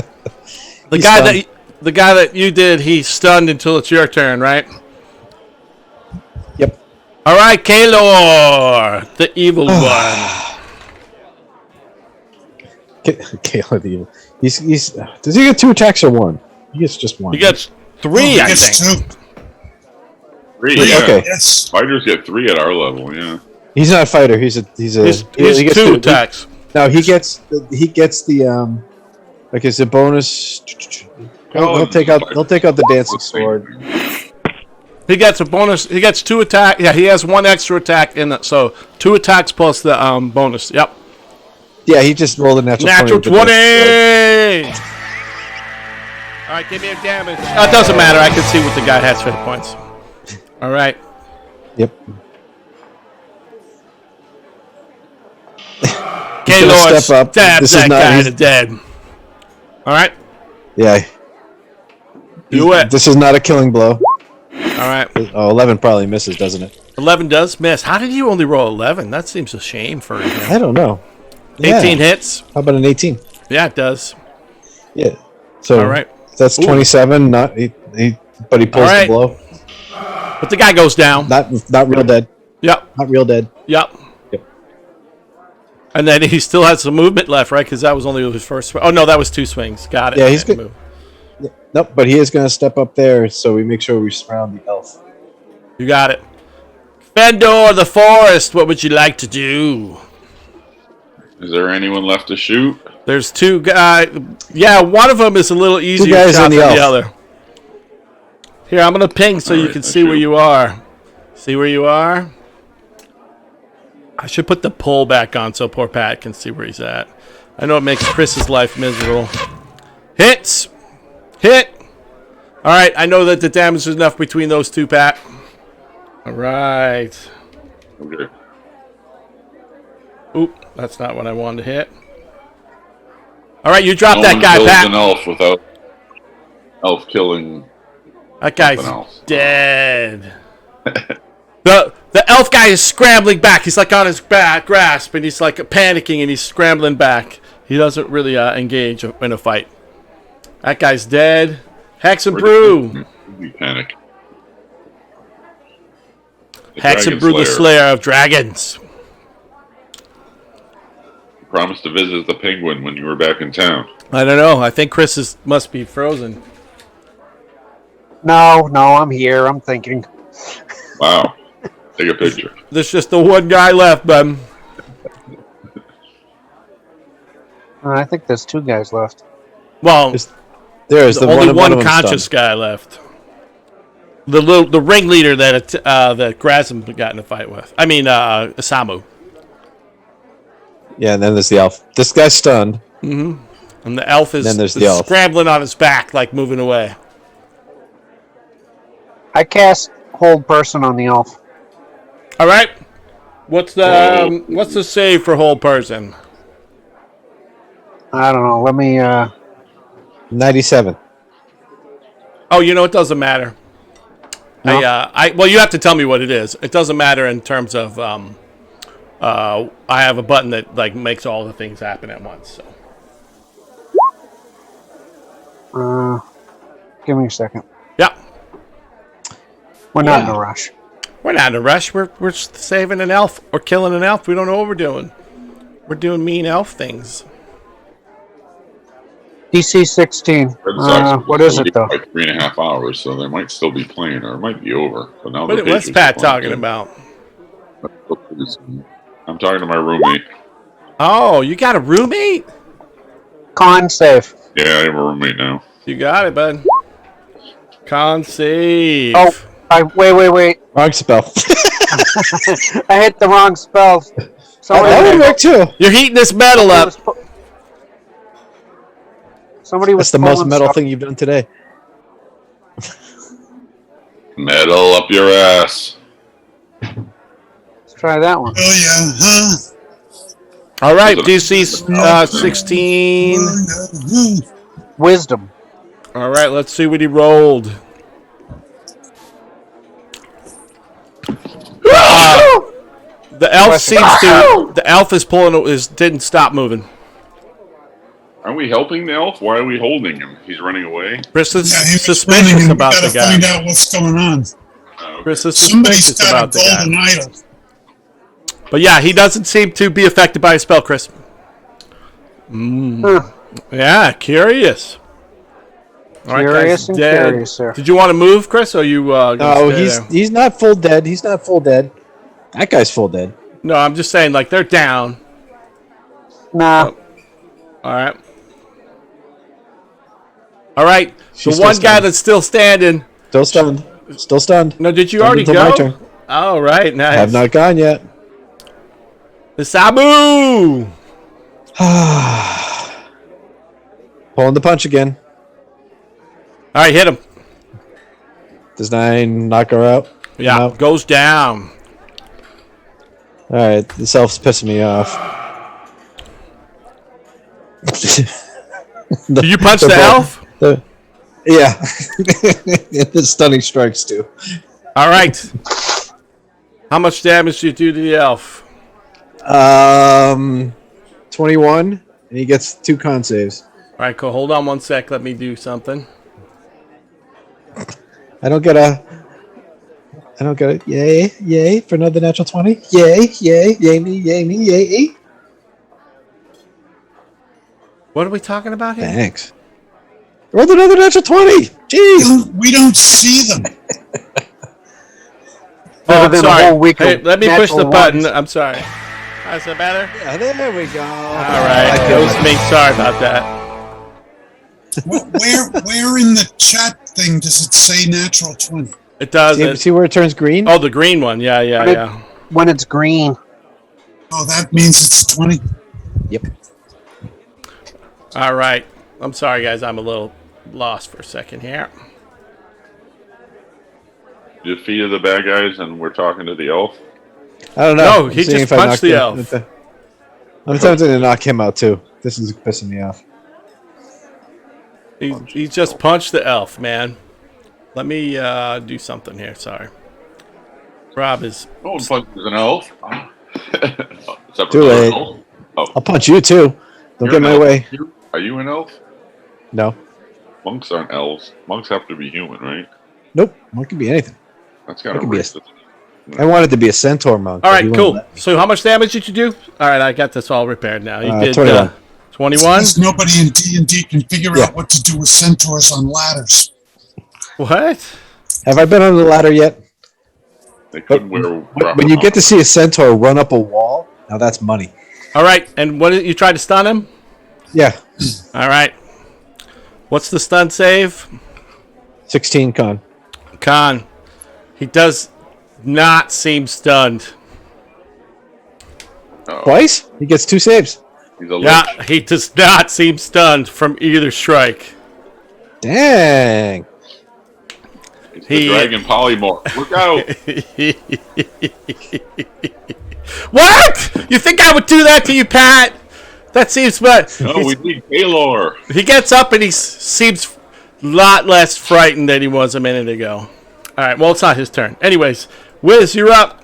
The guy that you did, he's stunned until it's your turn, right? Yep. All right, Kalor, the evil one. Kayla the evil. He's. Does he get 2 attacks or 1? He gets just 1. He gets 3, He I gets think. 2. 3, Wait, yeah. okay. Yes. Fighters get 3 at our level, yeah. He's not a fighter. He's He's he gets 2 attacks. No, he gets the like it's a bonus. He'll take out the dancing sword. He gets a bonus. He gets 2 attack. Yeah, he has 1 extra attack in it. So 2 attacks plus the bonus. Yep. Yeah, he just rolled a natural 20. All right, give me a damage. It doesn't matter. I can see what the guy has for hit points. All right. Yep. Kalor step up. stabs This that is not guy easy. to dead. All right. Yeah. Do it. This is not a killing blow. All right. Oh, 11 probably misses, doesn't it? 11 does miss. How did you only roll 11? That seems a shame for him. I don't know. 18 Yeah. hits. How about an 18? Yeah, it does. Yeah. So All right. that's Ooh. 27. But he pulls All right. the blow. But the guy goes down. Not real dead. Yep. Not real dead. Yep. Yep. And then he still has some movement left, right? Because that was only his first swing. Oh, no, that was 2 swings. Got it. Yeah, he's Can't good. move. Nope. But he is going to step up there, so we make sure we surround the elf. You got it. Fendor the Forest, what would you like to do? Is there anyone left to shoot? There's 2 guys. Yeah, one of them is a little easier guys shot in than the the elf. other. Here, I'm going to ping so you Alright, can I see where shoot. you are. See where you are? I should put the poll back on so poor Pat can see where he's at. I know it makes Chris's life miserable. Hits! Hit! Alright, I know that the damage is enough between those 2, Pat. Alright. Okay. Oop, that's not what I wanted to hit. Alright, you drop No that one guy, kills Pat. an elf without elf killing. That guy's Something else. dead. The elf guy is scrambling back. He's like on his back grasp, and he's like panicking, and he's scrambling back. He doesn't really engage in a fight. That guy's dead. Hex and Brew. We panic. The Hex and Dragon Brew, the Slayer of Dragons. Promised to visit the penguin when you were back in town. I don't know. I think Chris must be frozen. No, I'm here. I'm thinking. Wow. Take a picture. There's just the one guy left, Ben. I think there's 2 guys left. Well, There's the the only one one conscious guy left. The ringleader that Grasm got in a fight with. I mean, Isamu. Yeah, and then there's the elf. This guy's stunned. And the elf is, Then there's is the elf. scrambling on his back, like moving away. I cast Hold Person on the elf. All right. What's the save for whole person? I don't know. Let me. 97. Oh, it doesn't matter. No? Well, you have to tell me what it is. It doesn't matter in terms of I have a button that like makes all the things happen at once. So. Give me a second. Yeah. We're not in a rush. We're not in a rush. We're saving an elf or killing an elf. We don't know what we're doing. We're doing mean elf things. DC 16. Red Sox What will is still it be though? Like 3.5 hours, so they might still be playing, or it might be over. But now the What's Patriots Pat are talking playing. about? I'm talking to my roommate. Oh, you got a roommate? Con save. Yeah, I have a roommate now. You got it, bud. Con save. Oh, wait. Wrong spell. I hit the wrong spell. That would work too. You're heating this metal up. Somebody was That's the most pulling metal stuff. thing you've done today. Metal up your ass. Let's try that one. Oh yeah, huh? All right, DC 16. Wisdom. All right, let's see what he rolled. The elf the elf is didn't stop moving. Are we helping the elf? Why are we holding him? He's running away. Chris is Yeah, he was suspicious running, and about we the gotta guy. find out what's going on. Chris is Somebody's suspicious got a about the guy. golden idol. But yeah, he doesn't seem to be affected by a spell, Chris. Huh. Yeah, curious. All right, Curious guys, and dead. curious, sir. Did you want to move, Chris, or you? No, stay there? he's not full dead. He's not full dead. That guy's full dead. No, I'm just saying, like they're down. Nah. All right. All right. She's The one still guy stunned. that's still standing. Still stunned. Still stunned. No, did you Stunned already until go? my turn. All right, nice. I have not gone yet. The Sabu. Pulling the punch again. All right, hit him. Does 9 knock her out? Yeah, No. goes down. All right, this elf's pissing me off. Did you punch the elf? Yeah. The stunning strikes too. All right. How much damage do you do to the elf? 21, and he gets 2 con saves. All right, cool. Hold on one sec. Let me do something. I don't get a. Yay for another natural 20. Yay me, yay. What are we talking about here? Thanks. Rolled another natural 20. Jeez. We don't see them. Oh, Better I'm than a sorry. whole week Hey, of let me push the natural button. ones. I'm sorry. Is that better? Yeah, there we go. All right. That was me. Sorry about that. Where in the chat thing does it say natural 20? It doesn't. See where it turns green? Oh, the green one. Yeah. When it's green. Oh, that means it's 20. Yep. All right. I'm sorry, guys. I'm a little lost for a second here. You defeated the bad guys, and we're talking to the elf. I don't know. No, I'm he seeing just if I punched knock the him- elf. I'm tempted to knock him out too. This is pissing me off. He just punched the elf, man. Let me do something here. Sorry. Rob is. No one punches an elf. Except Too for late. elf. I'll punch you too. Don't You're get an my elf. way. Are you an elf? No. Monks aren't elves. Monks have to be human, right? Nope. It could be anything. That's got That to could be a- racist. I wanted to be a centaur monk. All but right, he wouldn't cool. let me. So, how much damage did you do? All right, I got this all repaired now. You did 21. 21. Because nobody in D&D can figure out what to do with centaurs on ladders. What? Have I been on the ladder yet? They couldn't wear. When you get to see a centaur run up a wall, now that's money. All right, and what you tried to stun him? Yeah. All right. What's the stun save? 16 con. Con. He does not seem stunned. Twice? He gets 2 saves. He's a Yeah, lich. he does not seem stunned from either strike. Dang. It's he- the dragon polymorph. Look out! What? You think I would do that to you, Pat? That seems but No, we need Kaylor. he gets up and he seems a lot less frightened than he was a minute ago. All right, well, it's not his turn. Anyways, Wiz, you're up.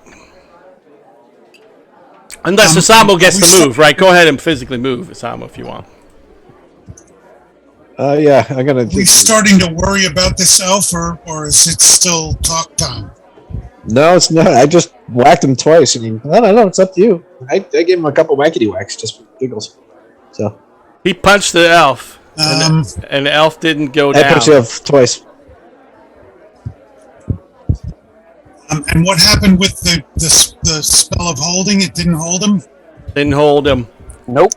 Unless Osamo gets to move, right? Go ahead and physically move, Osamo, if you want. Yeah, I'm gonna. Are we starting to worry about this elf, or is it still talk time? No, it's not. I just whacked him twice. I mean, I don't know. It's up to you. I gave him a couple whackety whacks just for giggles. So He punched the elf, and the elf didn't go I down. punched you off twice. And what happened with the spell of holding? It didn't hold him? Didn't hold him. Nope.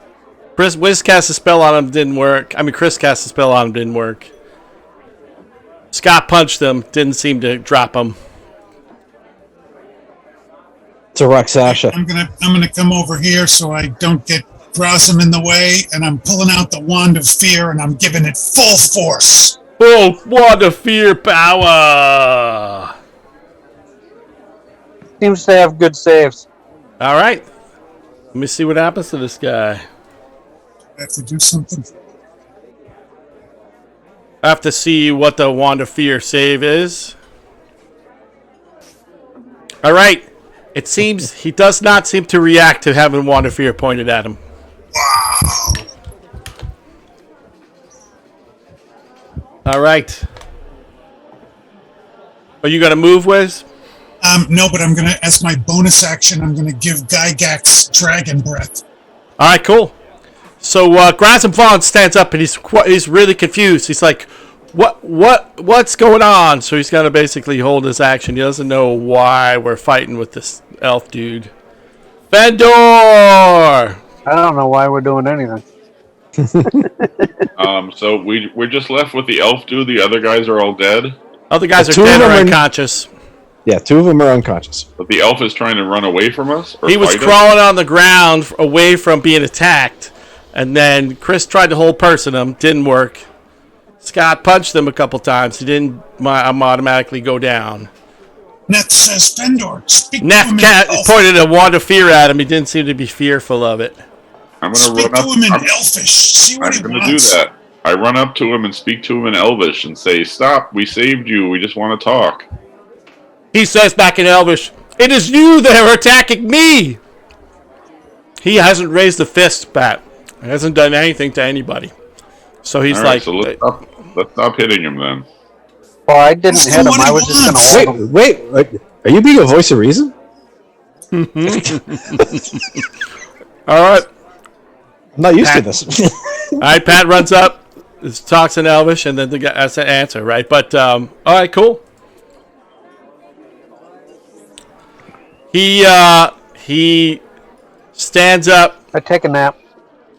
Wiz cast a spell on him, didn't work. I mean, Chris cast a spell on him, didn't work. Scott punched him, didn't seem to drop him. It's a Roxasha. I'm gonna come over here so I don't get Grossom in the way, and I'm pulling out the wand of fear and I'm giving it full force. Oh, what a fear power! Seems to have good saves. All right. Let me see what happens to this guy. I have to do something. I have to see what the Wand of Fear save is. All right. It seems he does not seem to react to having Wand of Fear pointed at him. Wow. All right. Are you going to move, Wiz? No, but I'm gonna, as my bonus action, I'm gonna give Gygax Dragon Breath. All right, cool. So Grasm Vaughn stands up and he's really confused. He's like, what's going on? So he's gonna basically hold his action. He doesn't know why we're fighting with this elf dude. Fendor! I don't know why we're doing anything. So we're just left with the elf dude. The other guys are all dead. Other guys are Two of dead them or are- unconscious. Yeah, 2 of them are unconscious. But the elf is trying to run away from us? Or He was fight us? crawling on the ground away from being attacked, and then Chris tried to hold person him. Didn't work. Scott punched him a couple times. He didn't automatically go down. Neth says, Fendor, speak to Neff him Cat in Elf. pointed a wand of fear at him. He didn't seem to be fearful of it. I'm going to Speak run to up. him in Elfish. See what I'm he going to do wants. that. I run up to him and speak to him in Elvish and say, "Stop, we saved you. We just want to talk." He says back in Elvish, "It is you that are attacking me!" He hasn't raised a fist, Pat. He hasn't done anything to anybody. So he's All right, like, so let's stop hitting him then. Well, I didn't That's hit the him. one I he was just wants. going to hold Wait, him. wait. Are you being a voice of reason? all right. I'm not used to Pat. this. All right, Pat runs up, talks in Elvish, and then the guy has to answer, right? But, all right, cool. He stands up. I take a nap.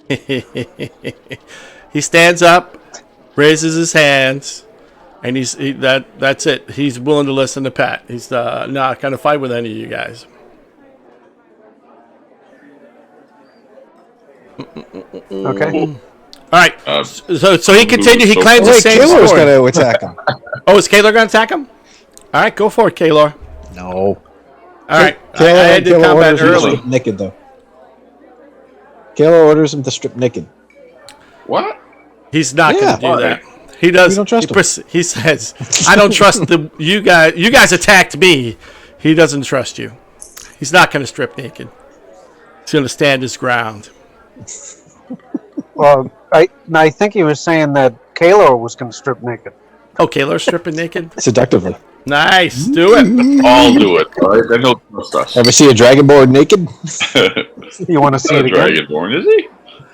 He stands up, raises his hands, and that's it. He's willing to listen to Pat. He's not going to fight with any of you guys. Okay. All right. Uh, So he continued. He claims the Wait, same Killer's story. going to attack him. Oh, is Kaylor going to attack him? All right, go for it, Kaylor. No. All right. Kayla, I did Kayla combat orders him to early. strip naked, though. Kayla orders him to strip naked. What? He's not Yeah. going to do that. He does. You don't trust him. He says, "I don't trust you guys. You guys attacked me. He doesn't trust you. He's not going to strip naked. He's going to stand his ground." Well, I think he was saying that Kaylor was going to strip naked. Oh, Kaylor's stripping naked. Seductively. Nice. Do it. I'll do it. All right, then he'll trust us. Ever see a dragonborn naked? You want to see it again? Dragonborn, is he?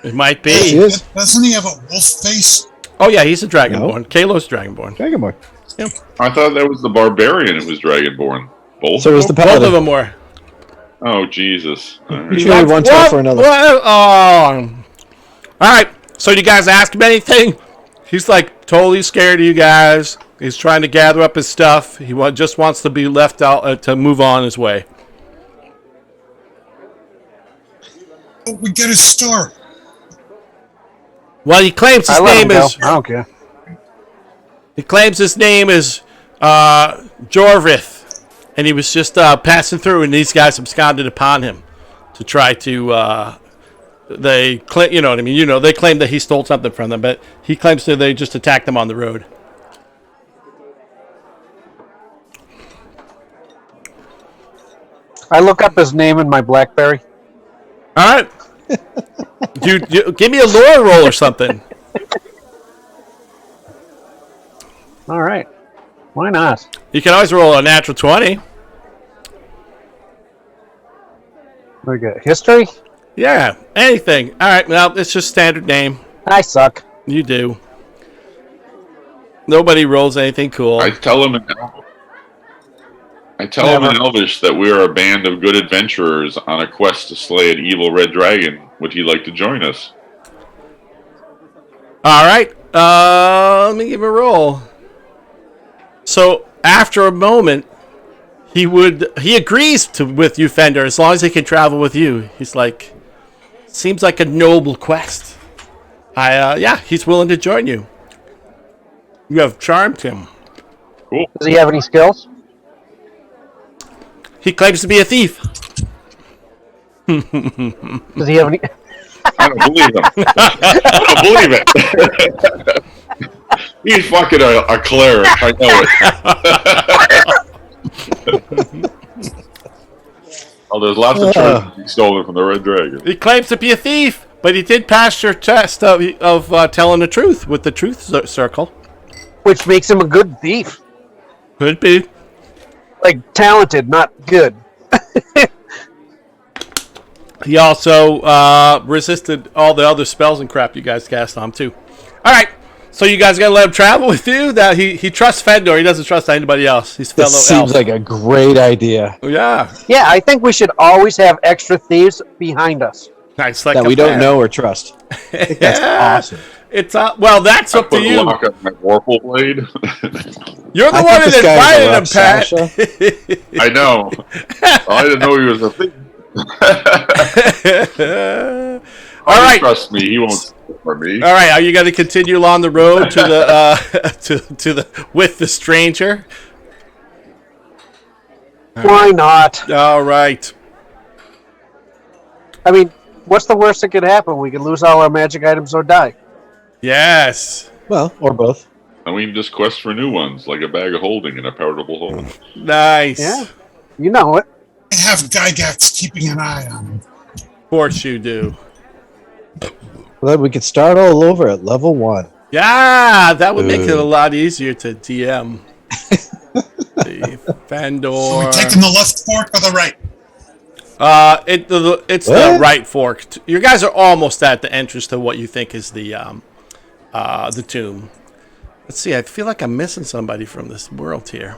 It might Yes, he be. is. Doesn't he have a wolf face? Oh yeah, he's a dragonborn. Kaylor's dragonborn. Dragonborn. I thought that was the barbarian who was Dragonborn. Both? So was the Both of paladin. them were. Oh, Jesus. All You right. traded one tail for another. What? Oh. All right. So you guys ask him anything? He's like totally scared of you guys. He's trying to gather up his stuff. He just wants to be left out to move on his way. Oh, we get his star. Well, he claims I his let him name go. is. I don't care. He claims his name is Jorvith, and he was just passing through, and these guys absconded upon him to try to. They claim, you know what I mean. You know, they claim that he stole something from them, but he claims that they just attacked them on the road. I look up his name in my BlackBerry. All right, you give me a lore roll or something. All right. Why not? You can always roll a natural 20. We got history. Yeah, anything. All right, well, it's just standard name. I suck. You do. Nobody rolls anything cool. I tell him in Elvish that we are a band of good adventurers on a quest to slay an evil red dragon. Would he like to join us? All right. Let me give him a roll. So after a moment, he agrees with you, Fender, as long as he can travel with you. He's like, seems like a noble quest. Yeah, he's willing to join you. You have charmed him. Cool. Does he have any skills? He claims to be a thief. Does he have any? I don't believe him. I don't believe it. He's fucking a cleric. I know it. Oh, there's lots of treasure being stolen from the Red Dragon. He claims to be a thief, but he did pass your test of telling the truth with the truth circle. Which makes him a good thief. Could be. Like, talented, not good. He also resisted all the other spells and crap you guys cast on him, too. All right. So you guys gotta let him travel with you? That he trusts Fendor. He doesn't trust anybody else. He's fellow This elf. seems like a great idea. Yeah. Yeah, I think we should always have extra thieves behind us. Nice. Like That a we don't fan. know or trust. I think that's awesome. It's well, that's up to Put a you. lock on my Warple blade. You're the I one thought that this guy invited was him, around Pat. Sasha. I know. I didn't know he was a thief. All right. Trust me, he won't steal from me. All right, are you going to continue along the road to the to the with the stranger? Why not? All right. I mean, what's the worst that could happen? We could lose all our magic items or die. Yes. Well, or both. And we can just quest for new ones, like a bag of holding and a palatable hole. Nice. Yeah. You know it. I have Gygax keeping an eye on him. Of course you do. Well, then we could start all over at level 1. Yeah, that would make it a lot easier to DM. The Fandor. Are we taking the left fork or the right? It's the right fork. You guys are almost at the entrance to what you think is the tomb. Let's see. I feel like I'm missing somebody from this world here.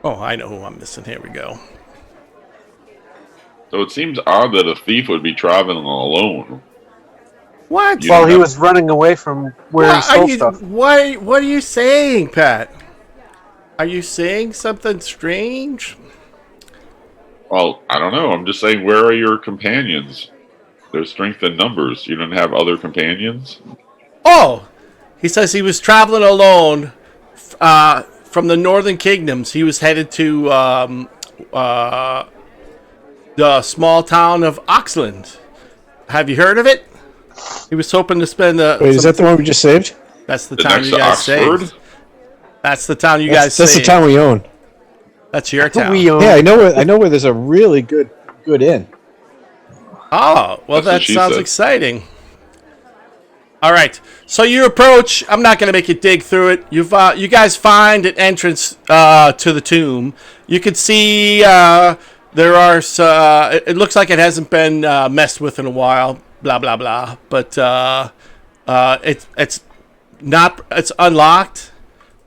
Oh, I know who I'm missing. Here we go. So it seems odd that a thief would be traveling alone. What? You Well, don't he have- was running away from where he stole stuff. What are you saying, Pat? Are you saying something strange? Well, I don't know. I'm just saying, where are your companions? There's strength in numbers. You don't have other companions? Oh, he says he was traveling alone from the Northern Kingdoms. He was headed to the small town of Oxland. Have you heard of it? He was hoping to spend Wait, is that the one we just saved? That's the The town next you to guys Oxford? saved. That's the town you That's guys the saved. town we own. That's your town. We own. Yeah, I know where there's a really good inn. Oh, well, That's what that she sounds said. exciting. All right, so you approach. I'm not going to make you dig through it. You guys find an entrance to the tomb. You can see there are. It looks like it hasn't been messed with in a while. Blah blah blah. But it's not. It's unlocked,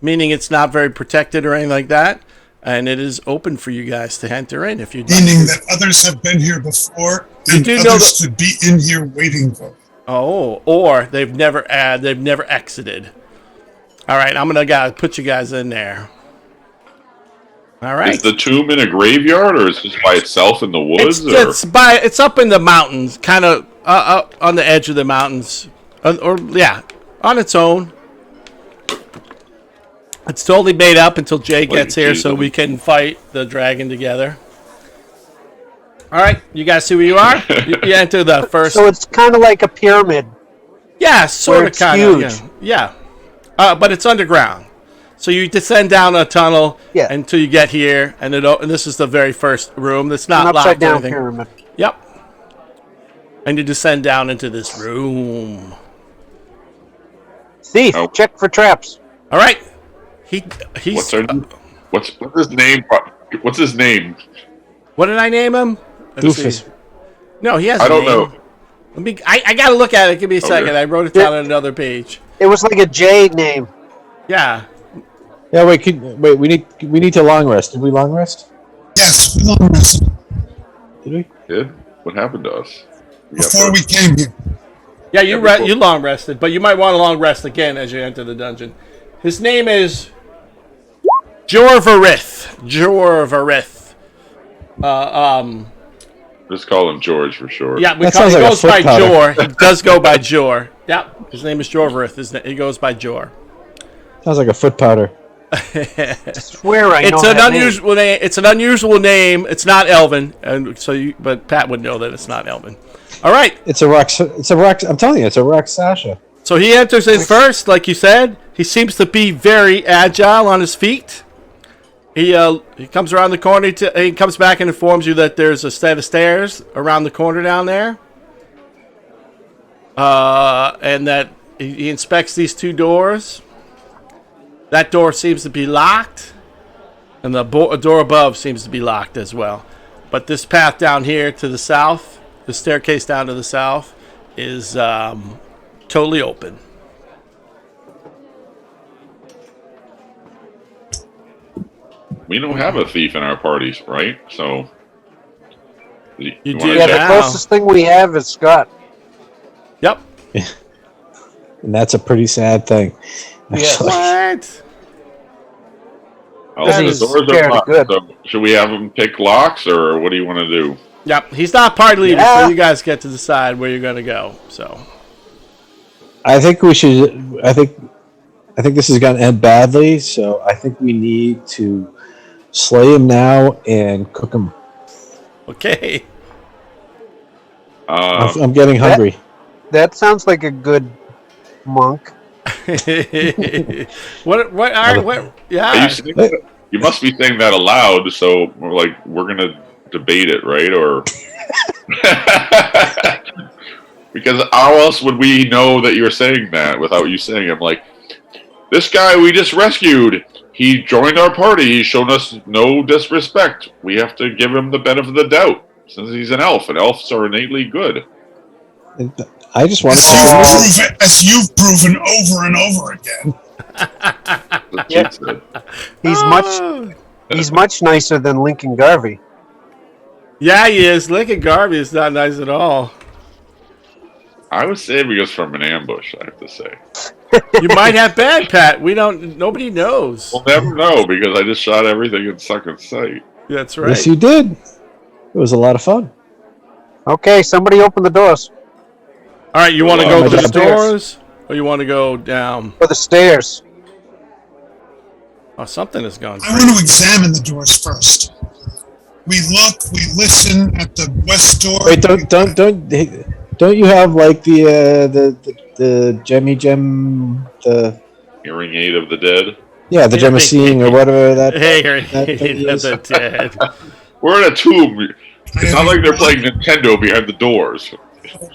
meaning it's not very protected or anything like that. And it is open for you guys to enter in if you'd like. Meaning that others have been here before and do know others could be in here waiting for. Oh, or they've never exited. All right, I'm gonna put you guys in there. All right. Is the tomb in a graveyard, or is it just by itself in the woods? or? It's up in the mountains, kind of up on the edge of the mountains, on its own. It's totally made up until Jay gets here, so we can fight the dragon together. All right, you guys see where you are? You enter the first. So it's kind of like a pyramid. Yeah, sort of, it's kind of. huge. Yeah. But it's underground. So you descend down a tunnel until you get here, and this is the very first room. That's not An locked upside or down anything. pyramid. Yep. And you descend down into this room. Thief, Oh. check for traps. All right. He's. What's his name? What's his name? What did I name him? Let's Doofus. see. No, he has. I a don't name. know. Let me. I gotta look at it. Give me a second. I wrote it down Yeah. on another page. It was like a J name. Yeah. Yeah, we need to long rest. Did we long rest? Yes, we long rested Did we? Kid? What happened to us? We got before we came here. Yeah, you long rested, but you might want to long rest again as you enter the dungeon. His name is Jorvarith. Just call him George for short. Yeah, That he sounds like a goes by foot powder. Jor. He does go by Jor. Yep, his name is Jorvarith. He goes by Jor. Sounds like a foot powder. Swear I know It's an that unusual name. It's an unusual name. It's not Elvin, and so but Pat would know that it's not Elvin. All right. It's a rock. It's a rock. I'm telling you, it's a rock Sasha. So he enters in first, like you said. He seems to be very agile on his feet. He comes around the corner. He comes back and informs you that there's a set of stairs around the corner down there, and that he inspects these two doors. That door seems to be locked, and the door above seems to be locked as well. But this path down here to the south, the staircase down to the south, is totally open. We don't have a thief in our parties, right? So You wanna do Yeah, check? the closest thing we have is Scott. Yep. And that's a pretty sad thing. Yeah. actually. What? Oh, That the is doors are fairly locked. good. So should we have him pick locks, or what do you want to do? Yep. He's not party leader, Yeah. so you guys get to decide where you're going to go. So. I think we should. I think this is going to end badly. So I think we need to slay him now and cook him. Okay. I'm getting hungry. That sounds like a good monk. What? All right. What? Are Yeah. you, saying that? You must be saying that aloud, so we're gonna debate it, right? Or because how else would we know that you're saying that without you saying it? I'm like, this guy we just rescued. He joined our party. He's shown us no disrespect. We have to give him the benefit of the doubt since he's an elf, and elves are innately good. I just want to. As you've proven over and over again. That's Yeah. what she said. He's much nicer than Lincoln Garvey. Yeah, he is. Lincoln Garvey is not nice at all. I was saving us from an ambush. I have to say. You might have bad, Pat. We don't. Nobody knows. We'll never know because I just shot everything in second sight. That's right. Yes, you did. It was a lot of fun. Okay, somebody open the doors All right. You want to Well, go to the upstairs. doors, or you want to go down? for the stairs. Oh, something is going. I want to examine the doors first. We look, we listen at the west door. Wait, don't you have like the Jemmy Gem the Hearing aid of the dead. the Gem of Seeing or whatever that Hey, that thing that's is. a dead. We're in a tomb. It's not like they're playing Nintendo behind the doors.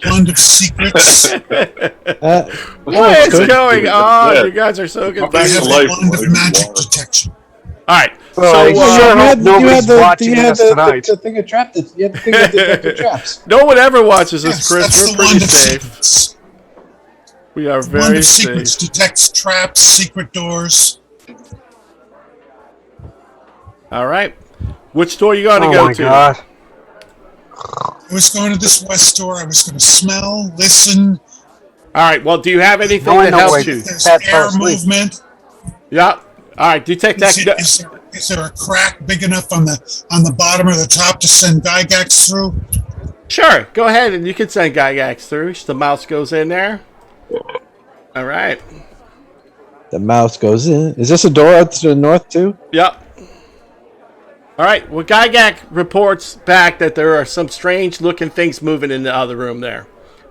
Wand of secrets. What is good. going on? Yeah. You guys are so Come good. back I to have life. a wand of like magic water. detection. All right. Well, I So sure hope nobody's watching you had us tonight. the thing of trap. You had the thing that detected traps. no one ever watches us, Yes, Chris. that's We're the pretty wand of safe. secrets. We are Wand very of safe. secrets detects traps, secret doors. All right. Which door you going to Oh go my to? god. I was going to this west door. I was going to smell, listen. All right. Well, do you have anything No, I that know helps where- you? There's Pat fell air asleep. movement. Yeah. All right. Do you take that? Is there a crack big enough on the bottom or the top to send Gygax through? Sure. Go ahead and you can send Gygax through. The mouse goes in there. All right. The mouse goes in. Is this a door out to the north too? Yep. All right. Well, Gygax reports back that there are some strange-looking things moving in the other room there.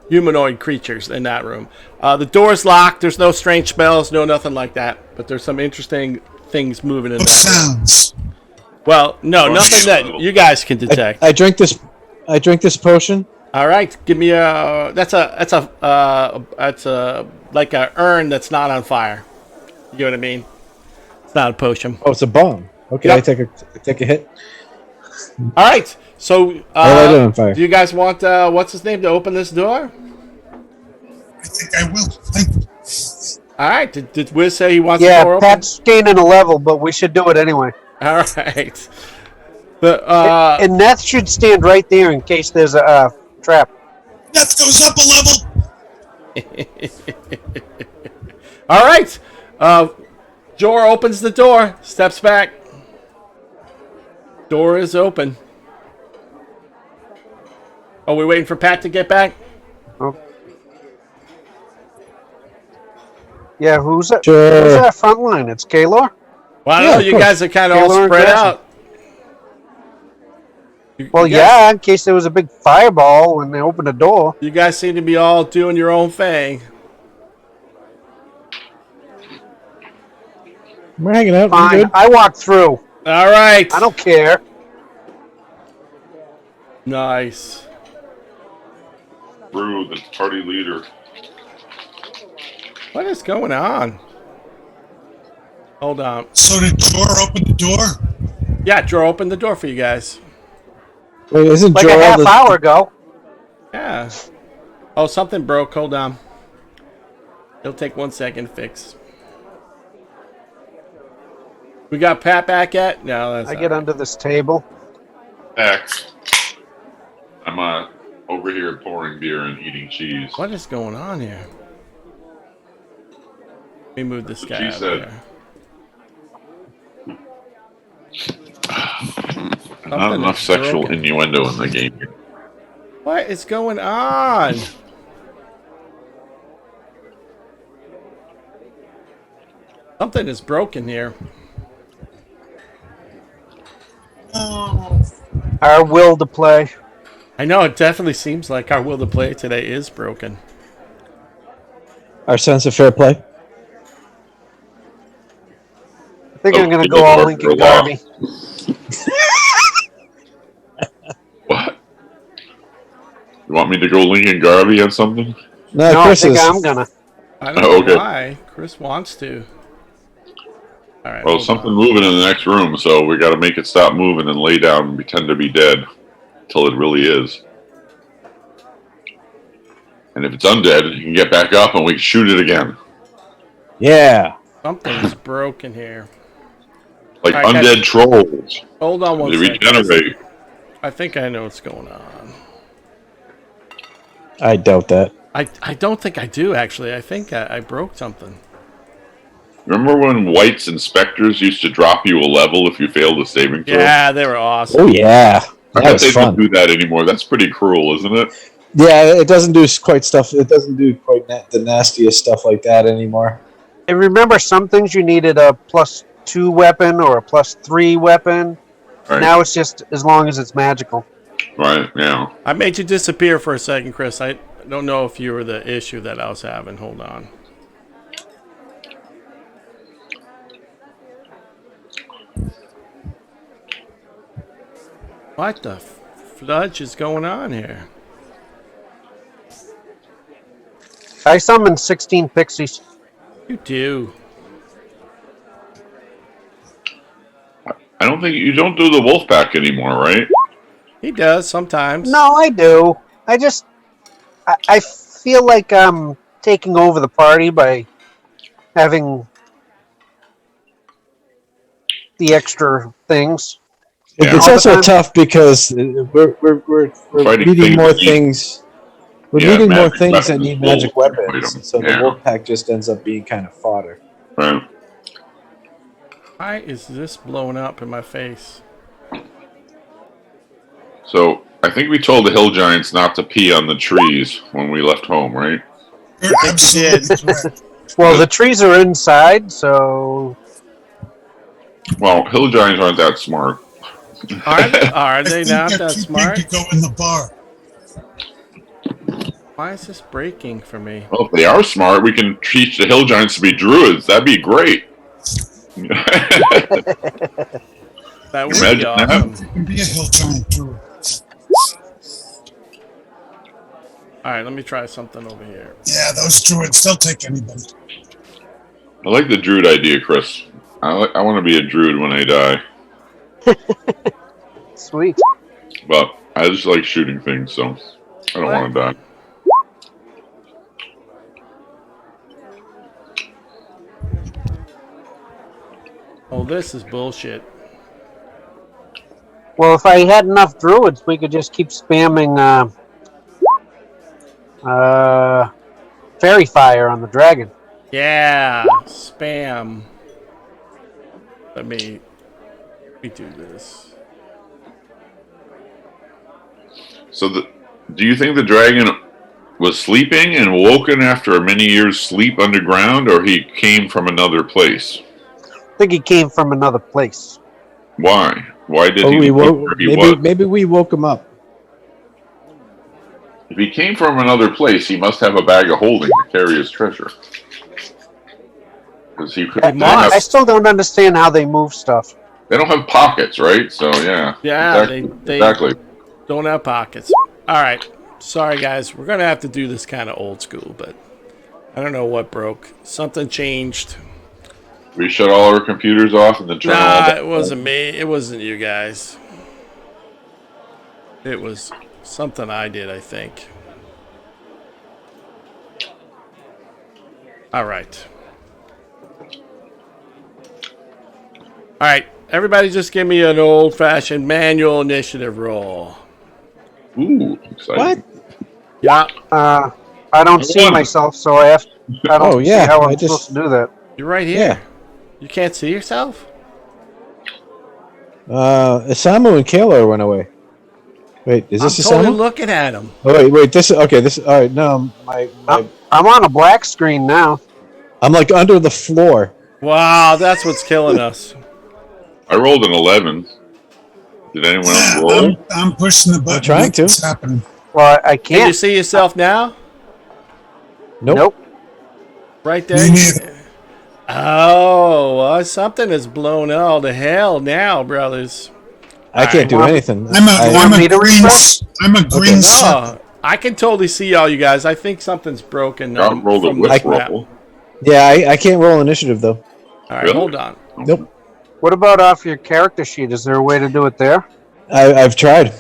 Humanoid creatures in that room. The door's locked. There's no strange spells, no nothing like that. But there's some interesting things moving in What that room. sounds? Well, no, nothing that you guys can detect. I drink this. I drink this potion. All right. Give me a. That's a like a urn that's not on fire. You know what I mean? It's not a potion. Oh, it's a bomb. Okay, Yep. I take a hit. All right. So, I light it on fire. do you guys want what's his name to open this door? I think I will. Thank you. All right. Did Wiz say he wants the door Yeah, open? Pat's gaining a level, but we should do it anyway. All right. The And that should stand right there in case there's a trap. Death goes up a level. all right. Jor opens the door, steps back. Door is open. Oh, we're waiting for Pat to get back? Yeah, who's that? Sure. Who's that front line? It's Kaylor? Well, I don't Yeah, know. of You course. guys are kind of all Taylor and spread Gresham. out. Well, You guys- yeah, in case there was a big fireball when they opened the door. You guys seem to be all doing your own thing. We're hanging out. We're Fine, good. I walked through. All right. I don't care. Nice. Brew, the party leader. What is going on? Hold on. So did Jor open the door? Yeah, Joe opened the door for you guys. Wait, isn't Like Joel a half the- hour ago. Yeah. Oh, something broke. Hold on. It'll take 1 second to fix. We got Pat back yet? No, that's I not get right. under this table. Back. I'm over here pouring beer and eating cheese. What is going on here? Let me move this That's guy what out she of said. there. Not Something enough is sexual broken. innuendo in the game. What is going on? Something is broken here. Our will to play. I know, it definitely seems like our will to play today is broken. our sense of fair play? I think Oh, I'm going to people go all are Lincoln for a while. Garvey. What? You want me to go Lincoln Garvey on something? No, No, I Chris think is. I'm going to. I don't know Okay. why. Chris wants to. All right. Well, hold something on. moving in the next room, so we got to make it stop moving and lay down and pretend to be dead till it really is. And if it's undead, you can get back up and we can shoot it again. Yeah. Something's broken here. Like All right, undead guys. trolls. Hold on one They second. regenerate. I think I know what's going on. I doubt that. I don't think I do, actually. I think I broke something. Remember when White's inspectors used to drop you a level if you failed a saving throw? Yeah, they were awesome. Oh yeah, I that bet was they fun. don't do that anymore. That's pretty cruel, isn't it? Yeah, it doesn't do quite stuff. It doesn't do quite the nastiest stuff like that anymore. And remember, some things you needed a +2 weapon or a +3 weapon. Right. Now it's just as long as it's magical. Right, yeah. I made you disappear for a second, Chris. I don't know if you were the issue that I was having. Hold on. What the fudge is going on here? I summoned 16 pixies. You do. I don't think you don't do the wolf pack anymore, right? He does sometimes. No, I do. I feel like I'm taking over the party by having the extra things. Yeah. It's All the also time. tough because we're Fighting needing things more that need- things. We're Yeah, needing more magic things that weapons, need magic wolves can weapons, fight 'em. so the Yeah. wolf pack just ends up being kind of fodder. Right. Why is this blowing up in my face? So I think we told the hill giants not to pee on the trees when we left home, right? You're absolutely correct. Well, the trees are inside, so Well, hill giants aren't that smart. Are they I think not they're that too smart? big to go in the bar. Why is this breaking for me? Well, if they are smart, we can teach the hill giants to be druids. That'd be great. That would Imagine be that. awesome. You can be a hill giant druid. All right, let me try something over here. Yeah, those druids, they'll take anybody. I like the druid idea, Chris. I want to be a druid when I die, sweet. but I just like shooting things, so I don't want to die. Oh, this is bullshit. Well, if I had enough druids, we could just keep spamming fairy fire on the dragon. Yeah, spam. Let me do this. So, do you think the dragon was sleeping and woken after many years' sleep underground, or he came from another place? I think he came from another place. Why? Why did Oh, he? maybe we woke him up. If he came from another place, he must have a bag of holding to carry his treasure. Because he could. I still don't understand how they move stuff. They don't have pockets, right? So yeah. Yeah, exactly. Don't have pockets. All right. Sorry, guys. We're going to have to do this kind of old school, but I don't know what broke. Something changed. We shut all our computers off and then turn all Nah, it wasn't me. It wasn't you guys. It was something I did, I think. All right. All right. Everybody just give me an old-fashioned manual initiative roll. Ooh, exciting. What? Yeah. I don't see myself, so I don't see how I'm supposed to do that. You're right here. Yeah. You can't see yourself? Isamu and Kayla went away. Wait, is this I'm totally Isamu? looking at him. Oh, wait, this is okay. This all right. No, I'm on a black screen now. I'm like under the floor. Wow, that's what's killing us. I rolled an 11. Did anyone else roll? I'm pushing the button. I'm trying to. What's happening? Well, I Can you can't. see yourself now? Nope. Right Me there? neither. Oh, well, something is blown all to hell now, brothers. I can't do anything. I'm want a me to green. refresh? I'm a green. circle. No, I can totally see all you guys. I think something's broken. I rolled a from whip this map. roll. Yeah, I can't roll initiative though. All right, Really? hold on. Nope. What about off your character sheet? Is there a way to do it there? I've tried.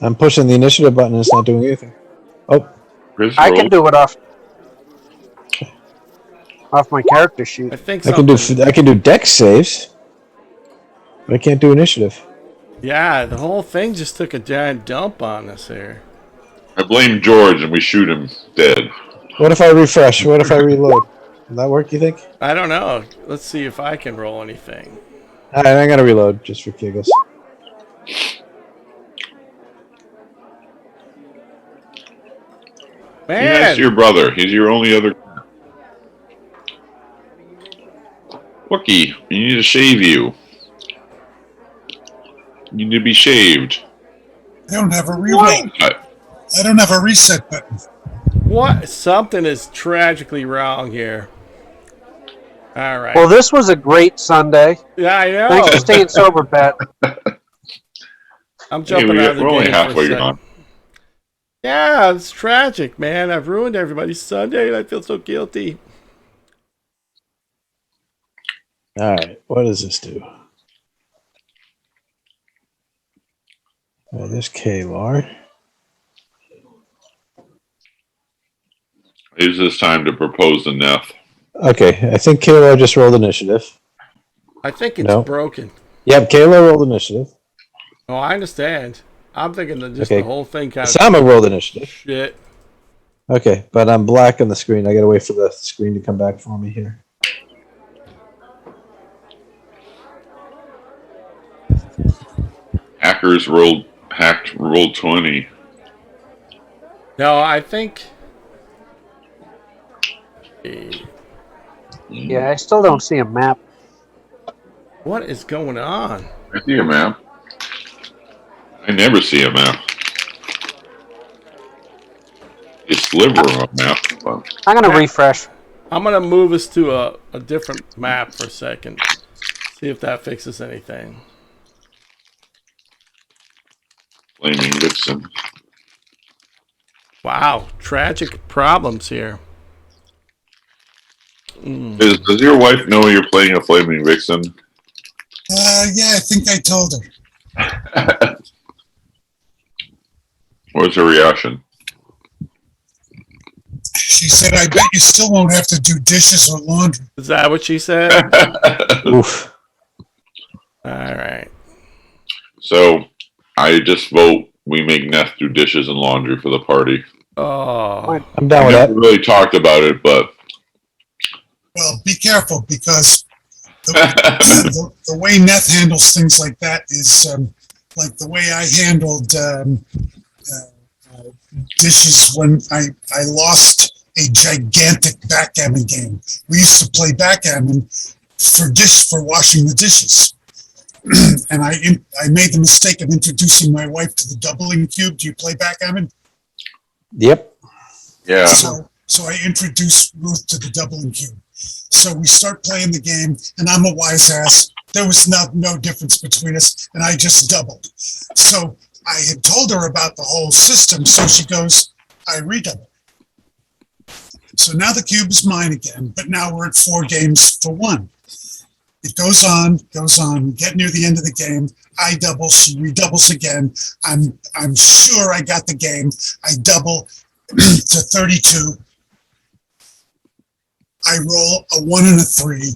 I'm pushing the initiative button and it's not doing anything. Oh, Chris I can rolled. do it off my character sheet. I think I can something. do dex saves. But I can't do initiative. Yeah, the whole thing just took a giant dump on us here. I blame George and we shoot him dead. What if I refresh? What if I reload? Will that work, you think? I don't know. Let's see if I can roll anything. Alright, I'm gonna reload just for giggles. Be nice Man, to your brother. He's your only other. Wookie, we need to shave you. You need to be shaved. I don't have a reload. I don't have a reset button. what? Something is tragically wrong here. All right. Well, this was a great Sunday. Yeah, I know. Thanks for staying sober, Pat. I'm jumping out of the we're only game halfway for a second. gone. Yeah, it's tragic, man. I've ruined everybody's Sunday, and I feel so guilty. Alright, what does this do? There's Kalar. Use this time to propose to Neff. Okay, I think Kalar just rolled initiative. I think it's No. broken. Yep, Kalar rolled initiative. Oh, I understand. I'm thinking that just Okay. the whole thing kind of Sama rolled initiative. shit. Okay, but I'm black on the screen. I gotta wait for the screen to come back for me here. Hacked rolled 20. No, I think. Yeah, I still don't see a map. What is going on? I see a map. I never see a map. A sliver of a map. But I'm gonna refresh. I'm gonna move us to a different map for a second. See if that fixes anything. Flaming Vixen. Wow, tragic problems here. Does your wife know you're playing a Flaming Vixen? Yeah, I think I told her. What's her reaction? She said, "I bet you still won't have to do dishes or laundry." Is that what she said? Oof. All right. So, I just vote we make Neff do dishes and laundry for the party. Oh, I'm down We with never that. really talked about it, but Well, be careful because the way Neth handles things like that is like the way I handled dishes when I lost a gigantic backgammon game. We used to play backgammon, for washing the dishes. And I made the mistake of introducing my wife to the doubling cube. Do you play backgammon? Yep. Yeah. So I introduced Ruth to the doubling cube. So we start playing the game, and I'm a wise ass. There was no difference between us, and I just doubled. So I had told her about the whole system, so she goes, I redouble. So now the cube is mine again, but now we're at 4 games for 1. It goes on. We get near the end of the game. I double, she redoubles again. I'm sure I got the game. I double to 32. I roll a 1 and a 3.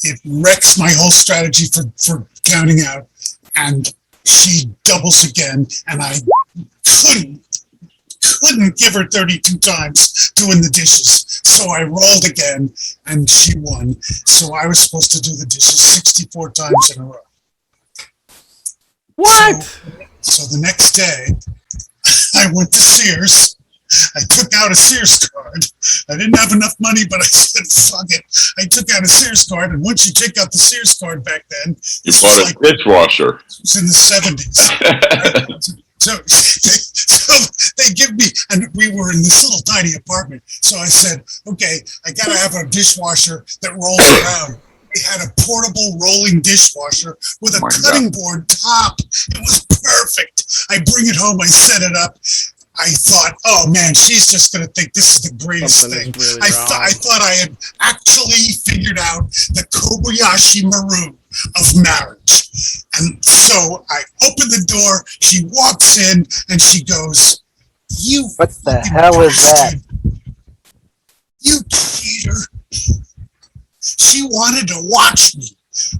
It wrecks my whole strategy for counting out. And she doubles again, and I couldn't give her 32 times doing the dishes. So I rolled again, and she won. So I was supposed to do the dishes 64 times in a row. What? So the next day, I went to Sears. I took out a Sears card. I didn't have enough money, but I said, fuck it. I took out a Sears card, and once you take out the Sears card back then, You bought a dishwasher. it was in the 70s. So they give me, and we were in this little tiny apartment. So I said, okay, I got to have a dishwasher that rolls around. We had a portable rolling dishwasher with a cutting board top. It was perfect. I bring it home. I set it up. I thought, oh man, she's just going to think this is the greatest thing. Really I thought I had actually figured out the Kobayashi Maru of marriage. And so I open the door, she walks in, and she goes, you What the hell is that? bastard. You cheater. She wanted to watch me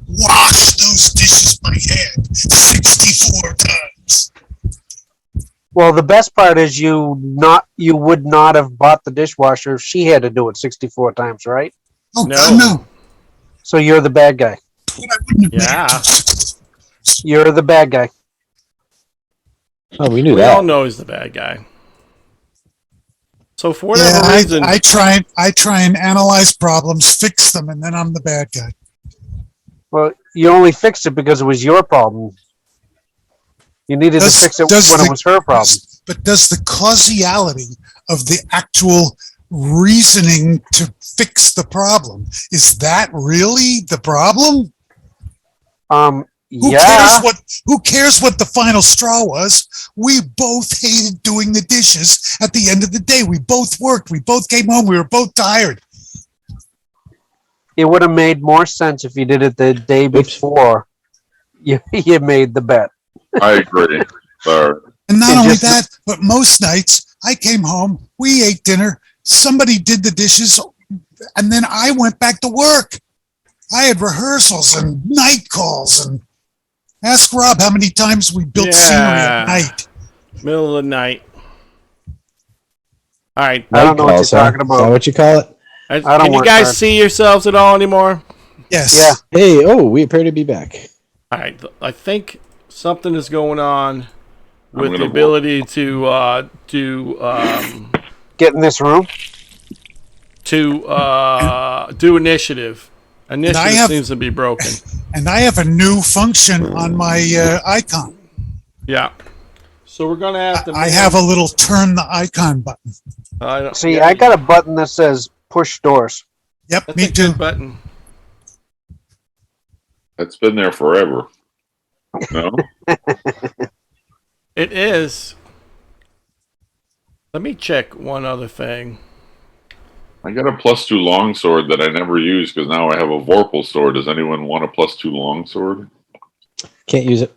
wash those dishes by hand 64 times. Well, the best part is you would not have bought the dishwasher if she had to do it 64 times, right? Oh, No. God, no. So you're the bad guy. But I wouldn't have made Yeah. it. You're the bad guy. Oh, we knew We that. all know he's the bad guy. So for whatever Yeah, reason, I try and analyze problems, fix them, and then I'm the bad guy. Well, you only fixed it because it was your problem. You needed to fix it when it was her problem. But does the causality of the actual reasoning to fix the problem, is that really the problem? Who Yeah. cares what the final straw was? We both hated doing the dishes at the end of the day. We both worked. We both came home. We were both tired. It would have made more sense if you did it the day before you made the bet. I agree. Sorry. And not It only just- that, but most nights I came home, we ate dinner, somebody did the dishes, and then I went back to work. I had rehearsals and night calls, and ask Rob how many times we built scenery Yeah. at night. middle of the night. All right. I don't know what you're Calls, huh? talking about. Is that what you call it? don't Can you work guys hard. see yourselves at all anymore? Yes. Yeah. Hey, we appear to be back. All right. I think something is going on with gonna the ability to Get in this room. do initiative. Initiative have- seems to be broken. And I have a new function on my icon. Yeah. So we're gonna have to. I have a little turn the icon button. See, yeah, I got a button that says push doors. Yep, That's me a too. good button. That's been there forever. No? It is. Let me check one other thing. I got a +2 longsword that I never use because now I have a Vorpal sword. Does anyone want a +2 longsword? Can't use it.